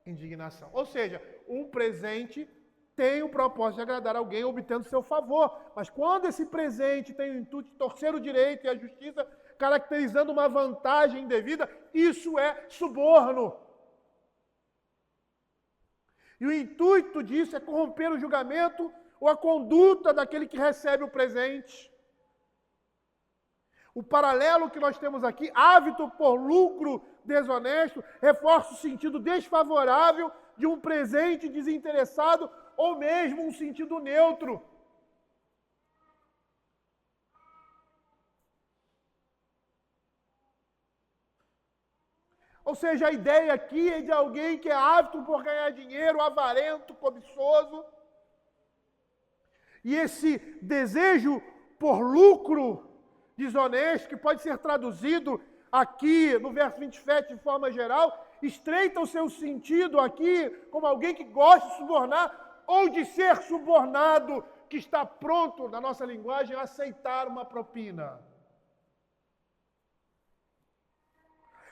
indignação. Ou seja, um presente tem o propósito de agradar alguém obtendo seu favor. Mas quando esse presente tem o intuito de torcer o direito e a justiça, caracterizando uma vantagem indevida, isso é suborno. E o intuito disso é corromper o julgamento ou a conduta daquele que recebe o presente. O paralelo que nós temos aqui, ávido por lucro desonesto, reforça o sentido desfavorável de um presente desinteressado ou mesmo um sentido neutro. Ou seja, a ideia aqui é de alguém que é ávido por ganhar dinheiro, avarento, cobiçoso. E esse desejo por lucro desonesto, que pode ser traduzido aqui no verso 27 de forma geral, estreita o seu sentido aqui como alguém que gosta de subornar ou de ser subornado, que está pronto, na nossa linguagem, a aceitar uma propina.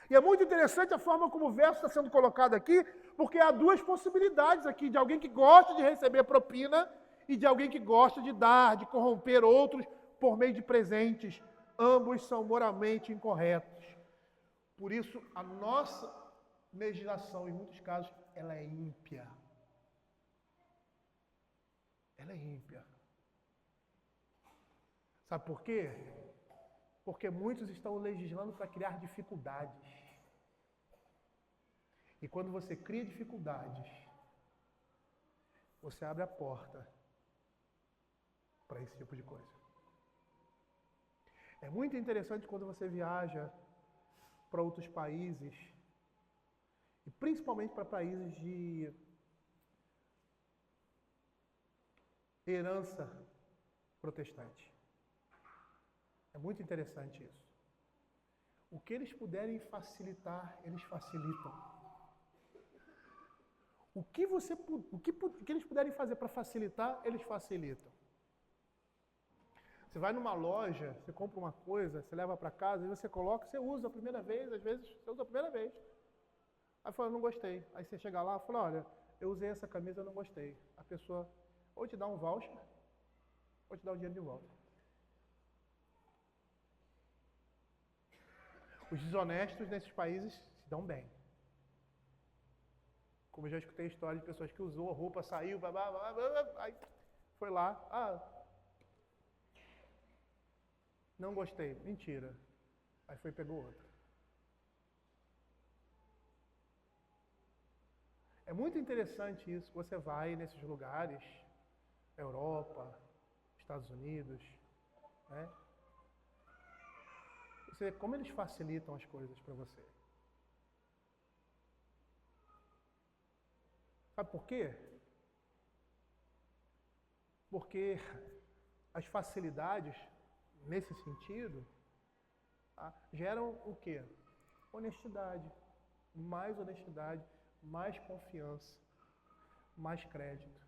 E é muito interessante a forma como o verso está sendo colocado aqui, porque há duas possibilidades aqui, de alguém que gosta de receber propina e de alguém que gosta de dar, de corromper outros por meio de presentes. Ambos são moralmente incorretos. Por isso, a nossa legislação, em muitos casos, ela é ímpia. Ela é ímpia. Sabe por quê? Porque muitos estão legislando para criar dificuldades. E quando você cria dificuldades, você abre a porta para esse tipo de coisa. É muito interessante quando você viaja para outros países, e principalmente para países de herança protestante. É muito interessante isso. O que eles puderem facilitar, eles facilitam. O que eles puderem fazer para facilitar, eles facilitam. Você vai numa loja, você compra uma coisa, você leva para casa, e você coloca, você usa a primeira vez, às vezes você usa a primeira vez. Aí fala, não gostei. Aí você chega lá e fala, olha, eu usei essa camisa, eu não gostei. A pessoa ou te dá um voucher, ou te dá o dinheiro de volta. Os desonestos nesses países se dão bem. Como eu já escutei história de pessoas que usou a roupa, saiu, aí foi lá, não gostei, mentira. Aí foi e pegou outra. É muito interessante isso, você vai nesses lugares, Europa, Estados Unidos, né? Você vê como eles facilitam as coisas para você. Sabe por quê? Porque as facilidades, nesse sentido, geram o quê? Honestidade. Mais confiança, mais crédito.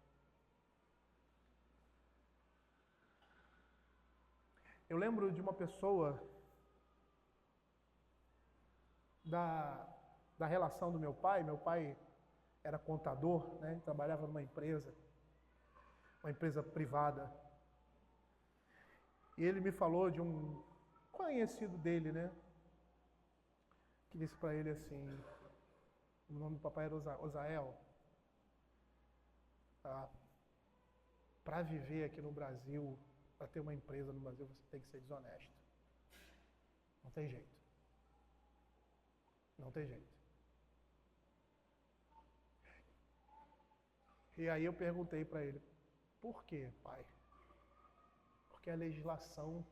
Eu lembro de uma pessoa da relação do meu pai. Meu pai era contador, né? Trabalhava numa empresa privada. E ele me falou de um conhecido dele, né? Que disse para ele assim, o nome do papai era Osael. Para viver aqui no Brasil, para ter uma empresa no Brasil, você tem que ser desonesto. Não tem jeito. Não tem jeito. E aí eu perguntei para ele, por quê, pai? Porque a legislação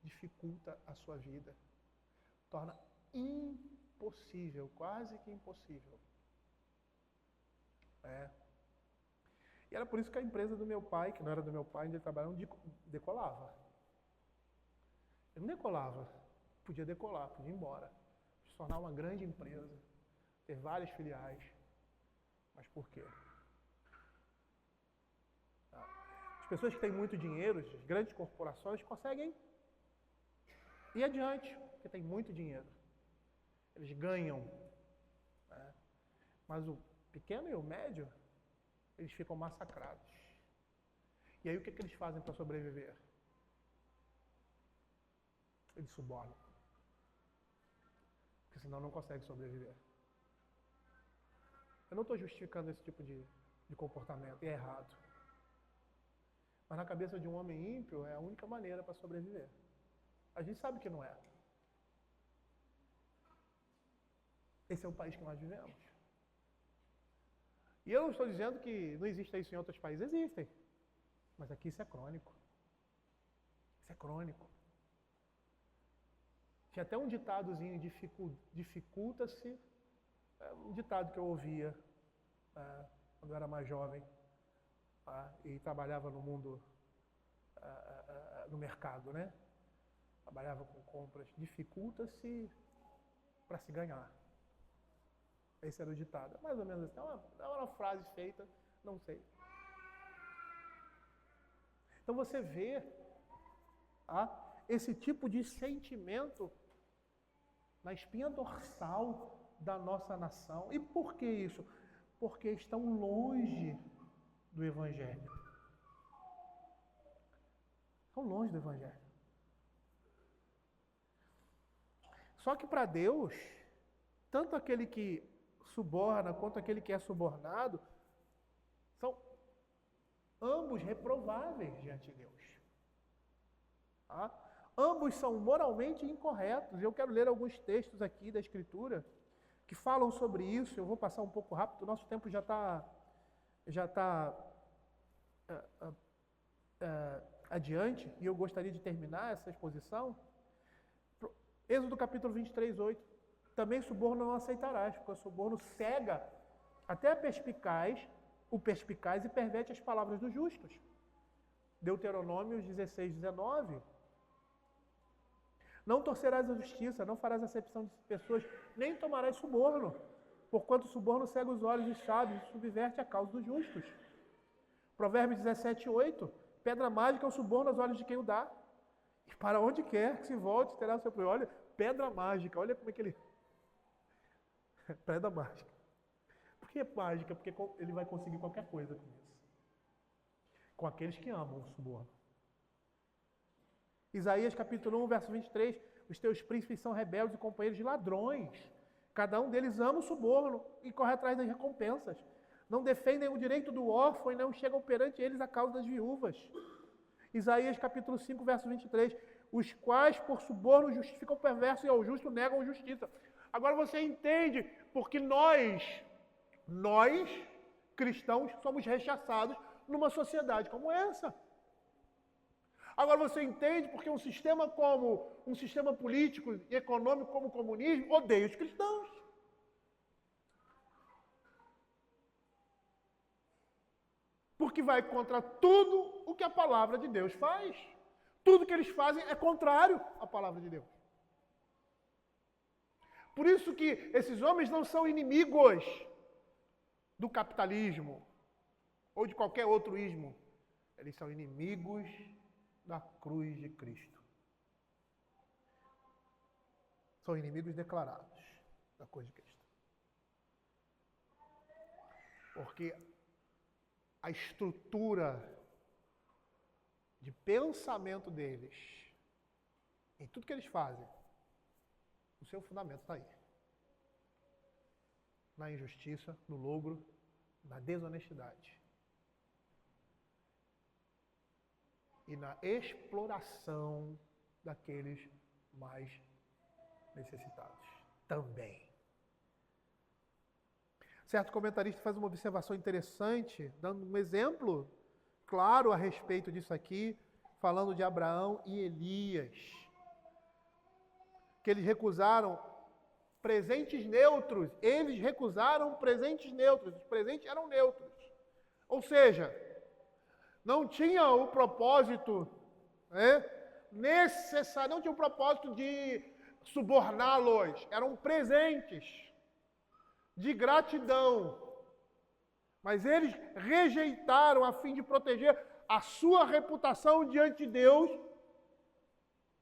dificulta a sua vida. Torna impossível, quase que impossível. E era por isso que a empresa do meu pai, que não era do meu pai, onde ele trabalhava, não decolava. Ele não decolava. Podia decolar, podia ir embora. Se tornar uma grande empresa, ter várias filiais. Mas por quê? As pessoas que têm muito dinheiro, as grandes corporações, conseguem ir adiante, porque tem muito dinheiro. Eles ganham. Né? Mas o pequeno e o médio, eles ficam massacrados. E aí o que eles fazem para sobreviver? Eles subornam. Porque senão não conseguem sobreviver. Eu não estou justificando esse tipo de de comportamento, e é errado. Mas na cabeça de um homem ímpio é a única maneira para sobreviver. A gente sabe que não é. Esse é o país que nós vivemos. E eu não estou dizendo que não exista isso em outros países, existem. Mas aqui isso é crônico. Isso é crônico. Tinha até um ditadozinho, dificulta-se, um ditado que eu ouvia quando eu era mais jovem e trabalhava no mundo, no mercado, né? Trabalhava com compras. Dificulta-se para se ganhar. Esse era o ditado. Mais ou menos assim. É uma frase feita, não sei. Então você vê esse tipo de sentimento na espinha dorsal da nossa nação. E por que isso? Porque estão longe do Evangelho. Estão longe do Evangelho. Só que para Deus, tanto aquele que suborna quanto aquele que é subornado, são ambos reprováveis diante de Deus. Ambos são moralmente incorretos. Eu quero ler alguns textos aqui da Escritura que falam sobre isso. Eu vou passar um pouco rápido, o nosso tempo já está adiante, e eu gostaria de terminar essa exposição. Êxodo capítulo 23, 8. Também suborno não aceitarás, porque o suborno cega até o perspicaz e perverte as palavras dos justos. Deuteronômio 16, 19. Não torcerás a justiça, não farás acepção de pessoas, nem tomarás suborno, porquanto o suborno cega os olhos dos sábios e subverte a causa dos justos. Provérbios 17, 8. Pedra mágica é o suborno aos olhos de quem o dá. E para onde quer que se volte, terá o seu apoio. Olha, pedra mágica, olha como é que ele... Pedra mágica. Por que é mágica? Porque ele vai conseguir qualquer coisa com isso. Com aqueles que amam o suborno. Isaías capítulo 1, verso 23. Os teus príncipes são rebeldes e companheiros de ladrões. Cada um deles ama o suborno e corre atrás das recompensas. Não defendem o direito do órfão e não chegam perante eles a causa das viúvas. Isaías capítulo 5, verso 23. Os quais por suborno justificam o perverso e ao justo negam a justiça. Agora você entende porque nós, cristãos, somos rechaçados numa sociedade como essa. Agora você entende porque um sistema político e econômico como o comunismo odeia os cristãos. Porque vai contra tudo o que a palavra de Deus faz. Tudo que eles fazem é contrário à palavra de Deus. Por isso que esses homens não são inimigos do capitalismo ou de qualquer outro ismo. Eles são inimigos da cruz de Cristo. São inimigos declarados da cruz de Cristo. Porque a estrutura de pensamento deles, em tudo que eles fazem, o seu fundamento está aí. Na injustiça, no logro, na desonestidade. E na exploração daqueles mais necessitados. Também. Certo comentarista faz uma observação interessante, dando um exemplo claro a respeito disso aqui, falando de Abraão e Elias. Que eles recusaram presentes neutros. Eles recusaram presentes neutros. Os presentes eram neutros. Ou seja, não tinha o propósito necessário, não tinha o propósito de suborná-los. Eram presentes de gratidão. Mas eles rejeitaram a fim de proteger a sua reputação diante de Deus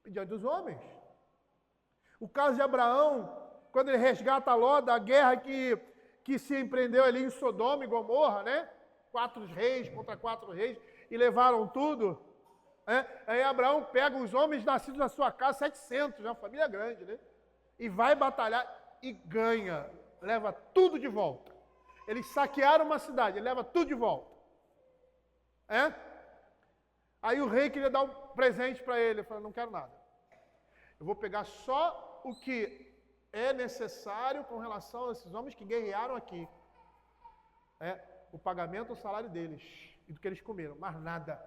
e diante dos homens. O caso de Abraão, quando ele resgata Ló da guerra que se empreendeu ali em Sodoma e Gomorra, né? 4 reis contra 4 reis, e levaram tudo. Aí Abraão pega os homens nascidos na sua casa, 700, uma família grande, né? E vai batalhar e ganha, leva tudo de volta. Eles saquearam uma cidade, ele leva tudo de volta. Aí o rei queria dar um presente para ele. Ele falou, não quero nada. Eu vou pegar só o que é necessário com relação a esses homens que guerrearam aqui. O pagamento, o salário deles e do que eles comeram, mas nada.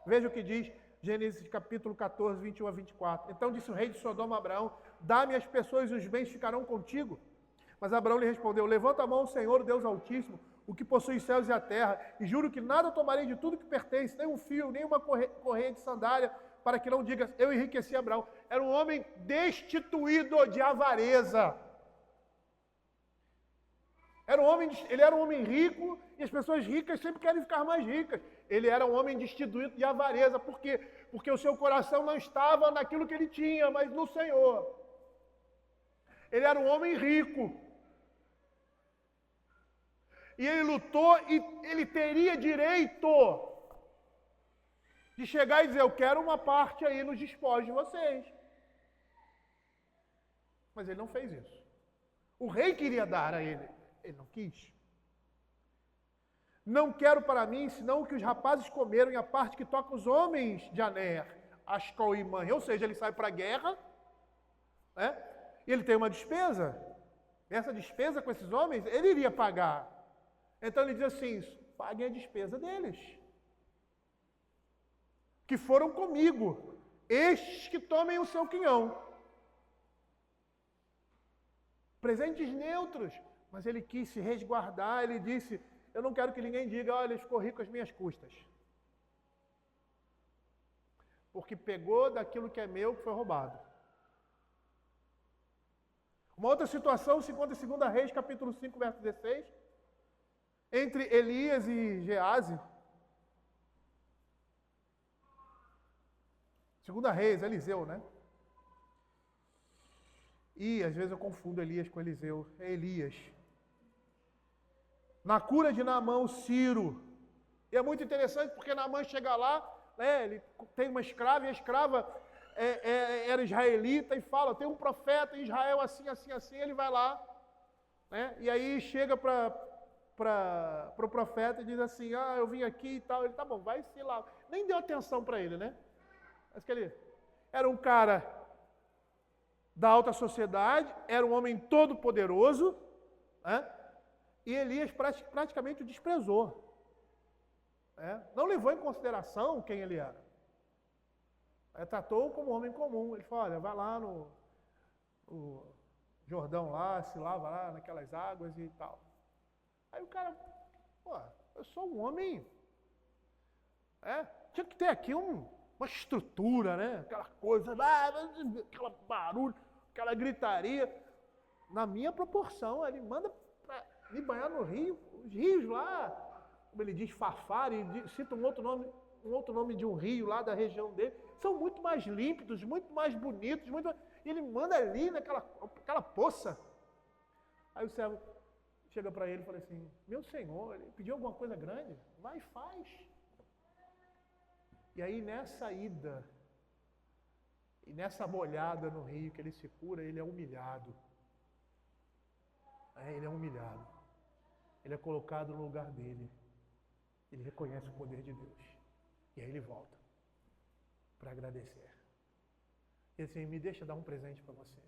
Veja o que diz Gênesis capítulo 14, 21 a 24. Então disse o rei de Sodoma a Abraão, dá-me as pessoas e os bens ficarão contigo. Mas Abraão lhe respondeu, levanta a mão ao Senhor, Deus Altíssimo, o que possui os céus e a terra, e juro que nada tomarei de tudo que pertence, nem um fio, nem uma correia de sandália, para que não digas, eu enriqueci Abraão. Era um homem destituído de avareza. Ele era um homem rico, e as pessoas ricas sempre querem ficar mais ricas. Ele era um homem destituído de avareza. Por quê? Porque o seu coração não estava naquilo que ele tinha, mas no Senhor. Ele era um homem rico. E ele lutou e ele teria direito de chegar e dizer, eu quero uma parte aí nos despojos de vocês. Mas ele não fez isso. O rei queria dar a ele. Ele não quis. Não quero para mim, senão o que os rapazes comeram e a parte que toca os homens de Aner, Ascol e Manre. Ou seja, ele sai para a guerra, e ele tem uma despesa. Essa despesa com esses homens, ele iria pagar. Então ele diz assim, paguem a despesa deles. Que foram comigo. Estes que tomem o seu quinhão. Presentes neutros. Mas ele quis se resguardar, ele disse, eu não quero que ninguém diga, olha, ele ficou rico às minhas custas. Porque pegou daquilo que é meu, que foi roubado. Uma outra situação se encontra em 2 Reis, capítulo 5, verso 16, entre Elias e Geazi. 2 Reis, Eliseu, né? E às vezes eu confundo Elias com Eliseu. É Elias. Na cura de Naamã, o Ciro. E é muito interessante porque Naamã chega lá, ele tem uma escrava, e a escrava era israelita, e fala, tem um profeta em Israel assim, assim, assim, ele vai lá, e aí chega para o profeta e diz assim, eu vim aqui e tal, ele, tá bom, vai se lá. Nem deu atenção para ele, né? Mas que ele era um cara da alta sociedade, era um homem todo poderoso, e Elias praticamente o desprezou. Não levou em consideração quem ele era. Tratou como homem comum. Ele falou, olha, vai lá no Jordão lá, se lava lá naquelas águas e tal. Aí o cara, eu sou um homem, tinha que ter aqui uma estrutura, né? Aquela coisa, aquela barulho, aquela gritaria. Na minha proporção, ele manda para me banhar no rio, os rios lá, como ele diz, Fafara, e cita um outro nome de um rio lá da região dele, são muito mais límpidos, muito mais bonitos, e ele manda ali naquela poça. Aí o servo chega para ele e fala assim, meu senhor, ele pediu alguma coisa grande? Vai e faz. E aí nessa ida, e nessa molhada no rio que ele se cura, ele é humilhado. Ele é humilhado. Ele é colocado no lugar dele. Ele reconhece o poder de Deus. E aí ele volta para agradecer. E assim, me deixa dar um presente para você.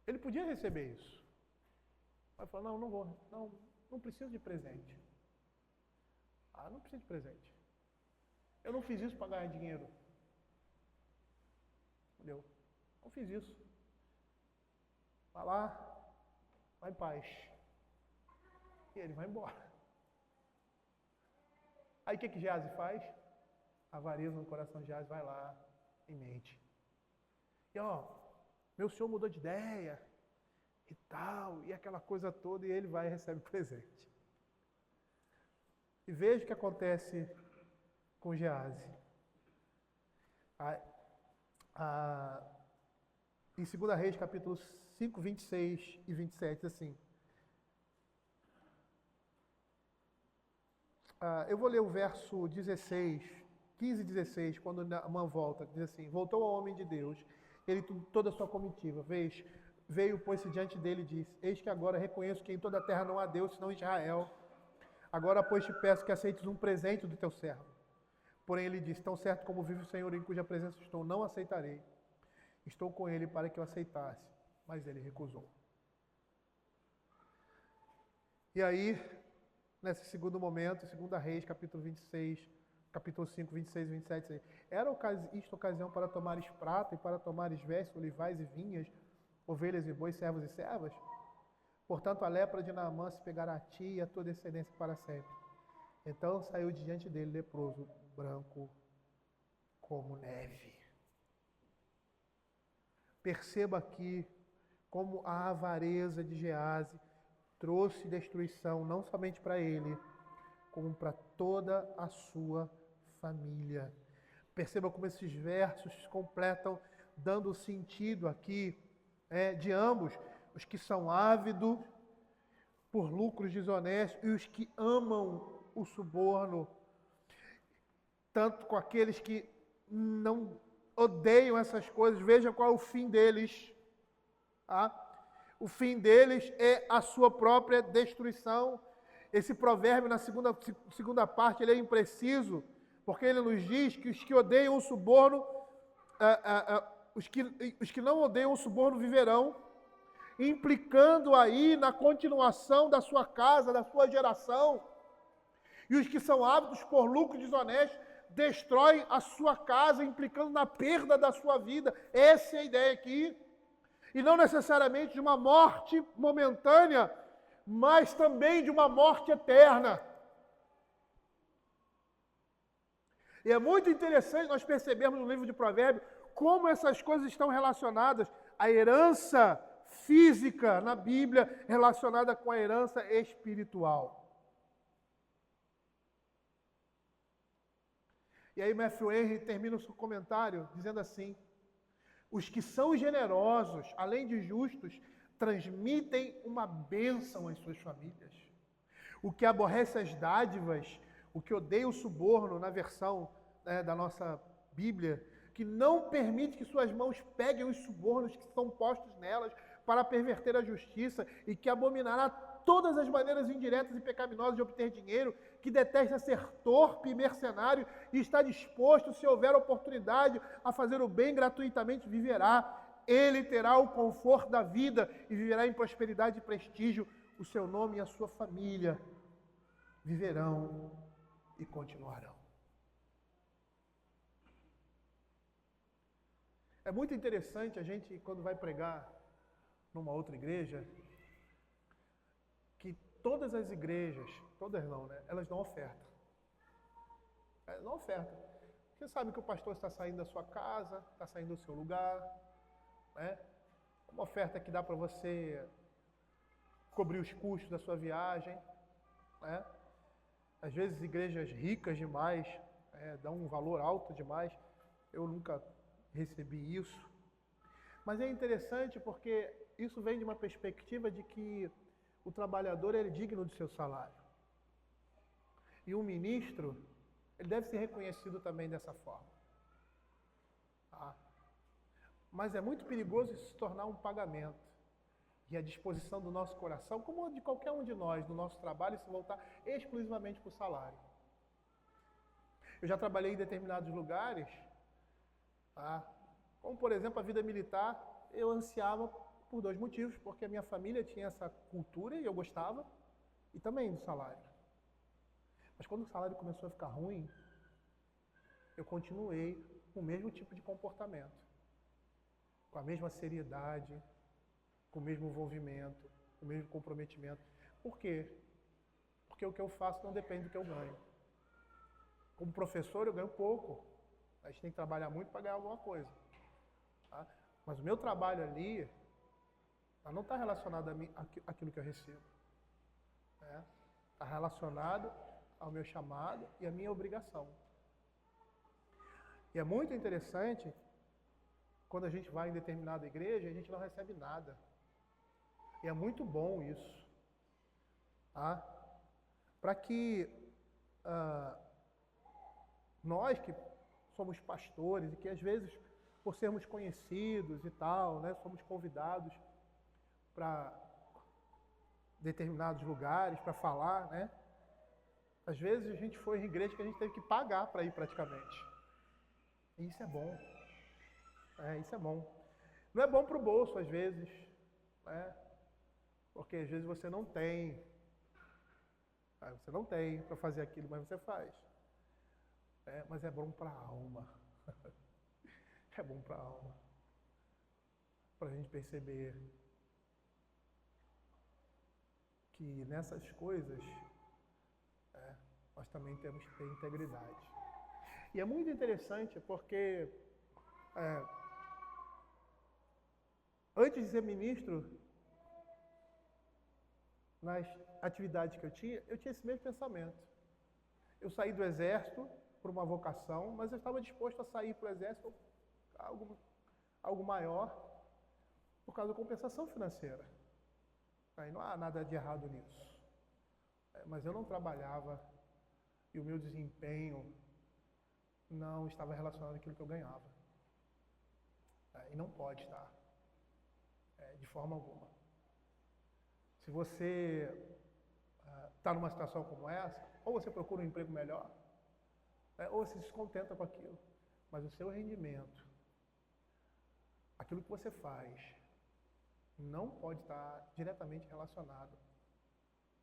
Ele podia receber isso. Mas falou, não vou, não preciso de presente. Não preciso de presente. Eu não fiz isso para ganhar dinheiro. Entendeu? Não fiz isso. Vai lá, vai em paz. E ele vai embora. Aí o que Geazi faz? A avareza no coração de Geazi vai lá e mente. E meu senhor mudou de ideia e tal, e aquela coisa toda, e ele vai e recebe o presente. E veja o que acontece com Geazi. Em 2 Reis, capítulo 5, 26 e 27, assim. Eu vou ler o verso 16, 15 e 16, quando Naamã volta, diz assim, voltou ao homem de Deus, ele toda a sua comitiva, Veio, pôs-se diante dele e disse: Eis que agora reconheço que em toda a terra não há Deus, senão Israel. Agora, pois, te peço que aceites um presente do teu servo. Porém, ele disse: Tão certo como vive o Senhor, em cuja presença estou, não aceitarei. Estou com ele para que eu aceitasse. Mas ele recusou. E aí, nesse segundo momento, 2 Reis, capítulo 26, capítulo 5, 26 e 27, era isto ocasião para tomares prata e para tomares vestes, olivais e vinhas, ovelhas e bois, servos e servas? Portanto, a lepra de Naamã se pegará a ti e a tua descendência para sempre. Então saiu diante dele leproso, branco como neve. Perceba aqui como a avareza de Geazi trouxe destruição, não somente para ele, como para toda a sua família. Perceba como esses versos se completam, dando sentido aqui de ambos, os que são ávidos por lucros desonestos e os que amam o suborno, tanto com aqueles que não odeiam essas coisas. Veja qual é o fim deles. Tá? O fim deles é a sua própria destruição. Esse provérbio, na segunda parte, ele é impreciso, porque ele nos diz que os que odeiam o suborno, os que não odeiam o suborno viverão, implicando aí na continuação da sua casa, da sua geração. E os que são ávidos por lucro desonesto destroem a sua casa, implicando na perda da sua vida. Essa é a ideia aqui. E não necessariamente de uma morte momentânea, mas também de uma morte eterna. E é muito interessante nós percebermos no livro de Provérbios como essas coisas estão relacionadas à herança física na Bíblia, relacionada com a herança espiritual. E aí Matthew Henry termina o seu comentário dizendo assim: os que são generosos, além de justos, transmitem uma bênção às suas famílias. O que aborrece as dádivas, o que odeia o suborno, na versão da nossa Bíblia, que não permite que suas mãos peguem os subornos que são postos nelas para perverter a justiça, e que abominará todas as maneiras indiretas e pecaminosas de obter dinheiro, que detesta ser torpe e mercenário e está disposto, se houver oportunidade, a fazer o bem gratuitamente, viverá. Ele terá o conforto da vida e viverá em prosperidade e prestígio. O seu nome e a sua família viverão e continuarão. É muito interessante a gente, quando vai pregar numa outra igreja, que todas as igrejas, todas não, né? Elas dão oferta. Elas dão oferta. Você sabe que o pastor está saindo da sua casa, está saindo do seu lugar, né? Uma oferta que dá para você cobrir os custos da sua viagem, né? Às vezes igrejas ricas demais dão um valor alto demais. Eu nunca recebi isso. Mas é interessante porque isso vem de uma perspectiva de que o trabalhador é digno do seu salário. E o ministro, ele deve ser reconhecido também dessa forma. Tá? Mas é muito perigoso isso se tornar um pagamento. E a disposição do nosso coração, como de qualquer um de nós, no nosso trabalho, se voltar exclusivamente para o salário. Eu já trabalhei em determinados lugares, tá? Como por exemplo a vida militar, eu ansiava por dois motivos, porque a minha família tinha essa cultura e eu gostava, e também do salário. Mas quando o salário começou a ficar ruim, eu continuei com o mesmo tipo de comportamento, com a mesma seriedade, com o mesmo envolvimento, com o mesmo comprometimento. Por quê? Porque o que eu faço não depende do que eu ganho. Como professor, eu ganho pouco. A gente tem que trabalhar muito para ganhar alguma coisa. Tá? Mas o meu trabalho ali não está relacionado àquilo que eu recebo. Está relacionado ao meu chamado e à minha obrigação. E é muito interessante, quando a gente vai em determinada igreja, a gente não recebe nada. E é muito bom isso. Tá? Para que nós que somos pastores e que às vezes, por sermos conhecidos e tal, né, somos convidados para determinados lugares, para falar, né? Às vezes a gente foi em igreja que a gente teve que pagar para ir praticamente. E isso é bom. Isso é bom. Não é bom para o bolso, às vezes, né? Porque às vezes você não tem. Você não tem para fazer aquilo, mas você faz. Mas é bom para a alma. É bom para a alma. Para a gente perceber que nessas coisas nós também temos que ter integridade. E é muito interessante porque antes de ser ministro, nas atividades que eu tinha esse mesmo pensamento. Eu saí do exército por uma vocação, mas eu estava disposto a sair para o exército algo maior por causa da compensação financeira. Aí não há nada de errado nisso. Mas eu não trabalhava e o meu desempenho não estava relacionado àquilo que eu ganhava. E não pode estar. De forma alguma. Se você está numa situação como essa, ou você procura um emprego melhor, ou você se contenta com aquilo. Mas o seu rendimento, aquilo que você faz, não pode estar diretamente relacionado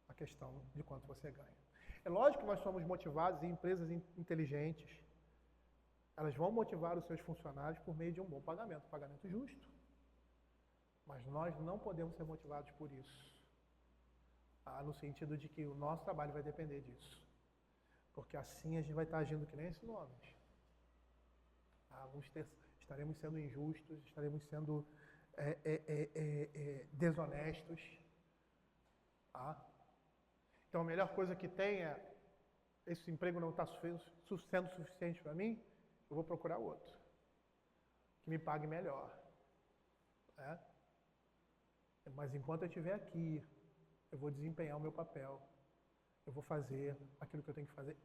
à questão de quanto você ganha. É lógico que nós somos motivados, e empresas inteligentes, elas vão motivar os seus funcionários por meio de um bom pagamento justo. Mas nós não podemos ser motivados por isso. No sentido de que o nosso trabalho vai depender disso. Porque assim a gente vai estar agindo que nem esses homens. Estaremos sendo injustos, estaremos sendo desonestos. Então a melhor coisa que tem é, esse emprego não está sendo suficiente para mim, eu vou procurar outro. Que me pague melhor. Mas enquanto eu estiver aqui, eu vou desempenhar o meu papel. Eu vou fazer aquilo que eu tenho que fazer.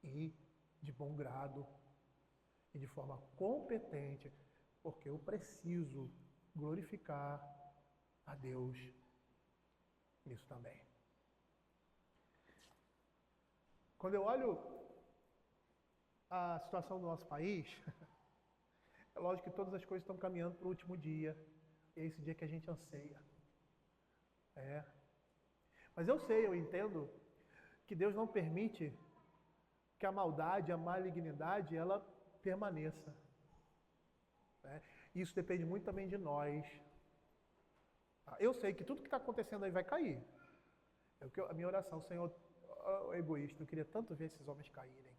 E de bom grado. E de forma competente. Porque eu preciso glorificar a Deus nisso também. Quando eu olho a situação do nosso país, é lógico que todas as coisas estão caminhando para o último dia. E é esse dia que a gente anseia. Mas eu entendo que Deus não permite que a maldade, a malignidade, ela permaneça. Isso depende muito também de nós. Eu sei que tudo que está acontecendo aí vai cair. A minha oração, Senhor, egoísta, eu queria tanto ver esses homens caírem.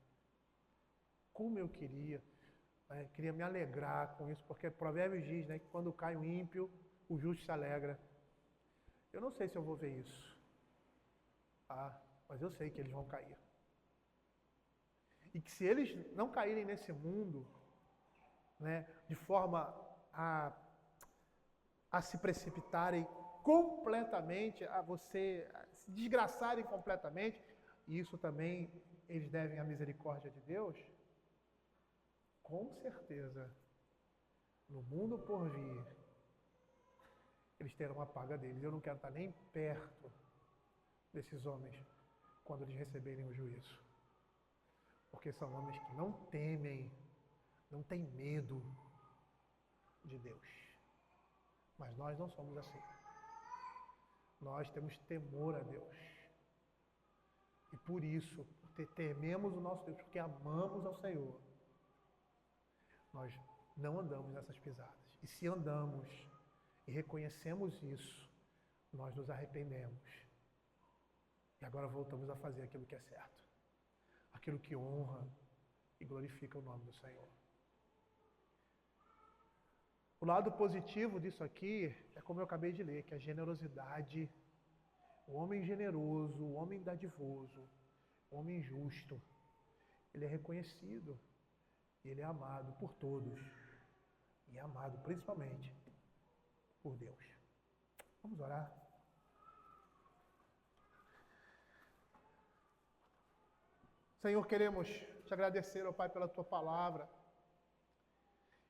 Como eu queria me alegrar com isso, porque Provérbios diz, que quando cai o ímpio, o justo se alegra. Eu não sei se eu vou ver isso. Mas eu sei que eles vão cair. E que se eles não caírem nesse mundo, de forma a se precipitarem completamente, a se desgraçarem completamente, e isso também eles devem à misericórdia de Deus, com certeza, no mundo por vir, eles terão a paga deles. Eu não quero estar nem perto desses homens quando eles receberem o juízo. Porque são homens que não temem, não têm medo de Deus. Mas nós não somos assim. Nós temos temor a Deus. E por isso, porque tememos o nosso Deus, porque amamos ao Senhor, nós não andamos nessas pisadas. E se andamos e reconhecemos isso, nós nos arrependemos. E agora voltamos a fazer aquilo que é certo. Aquilo que honra e glorifica o nome do Senhor. O lado positivo disso aqui é como eu acabei de ler, que a generosidade, o homem generoso, o homem dadivoso, o homem justo, ele é reconhecido e ele é amado por todos. E é amado principalmente por Deus. Vamos orar. Senhor, queremos te agradecer, ó Pai, pela tua palavra.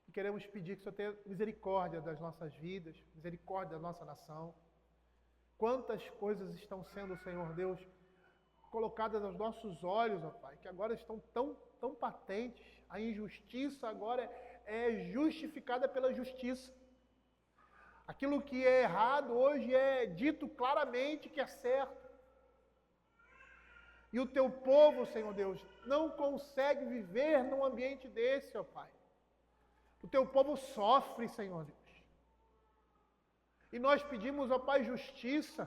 E queremos pedir que o Senhor tenha misericórdia das nossas vidas, misericórdia da nossa nação. Quantas coisas estão sendo, Senhor Deus, colocadas aos nossos olhos, ó Pai, que agora estão tão patentes. A injustiça agora é justificada pela justiça. Aquilo que é errado hoje é dito claramente que é certo. E o teu povo, Senhor Deus, não consegue viver num ambiente desse, ó Pai. O teu povo sofre, Senhor Deus. E nós pedimos, ó Pai, justiça.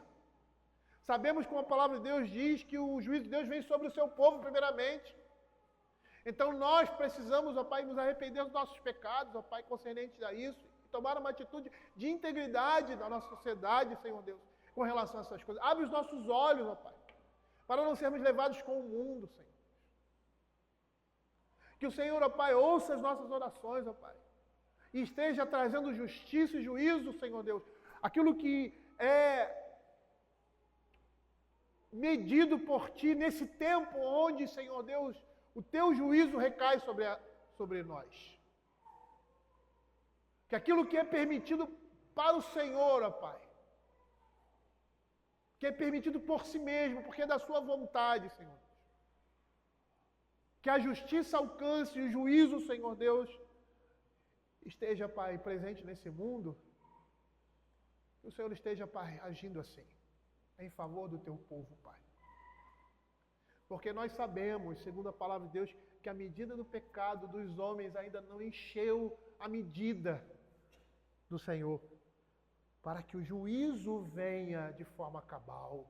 Sabemos como a palavra de Deus diz que o juízo de Deus vem sobre o seu povo primeiramente. Então nós precisamos, ó Pai, nos arrepender dos nossos pecados, ó Pai, concernentes a isso, e tomar uma atitude de integridade na nossa sociedade, Senhor Deus, com relação a essas coisas. Abre os nossos olhos, ó Pai, para não sermos levados com o mundo, Senhor. Que o Senhor, ó Pai, ouça as nossas orações, ó Pai, e esteja trazendo justiça e juízo, Senhor Deus, aquilo que é medido por Ti nesse tempo onde, Senhor Deus, o Teu juízo recai sobre nós. Que aquilo que é permitido para o Senhor, ó Pai, que é permitido por si mesmo, porque é da Sua vontade, Senhor. Que a justiça alcance e o juízo, Senhor Deus, esteja, Pai, presente nesse mundo. Que o Senhor esteja, Pai, agindo assim, em favor do Teu povo, Pai. Porque nós sabemos, segundo a palavra de Deus, que a medida do pecado dos homens ainda não encheu a medida do Senhor, para que o juízo venha de forma cabal.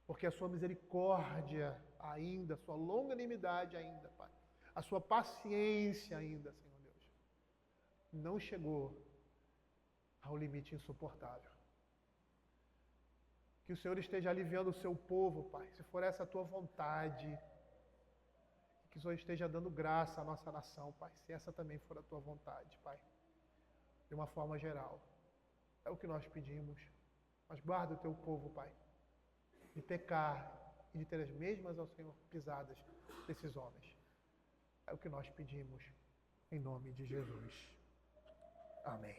Porque a sua misericórdia ainda, a sua longanimidade ainda, Pai, a sua paciência ainda, Senhor Deus, não chegou ao limite insuportável. Que o Senhor esteja aliviando o seu povo, Pai, se for essa a tua vontade. Que o Senhor esteja dando graça à nossa nação, Pai, se essa também for a tua vontade, Pai. De uma forma geral. É o que nós pedimos. Mas guarda o teu povo, Pai, de pecar e de ter as mesmas, ao Senhor, pisadas desses homens. É o que nós pedimos, em nome de Jesus. Amém.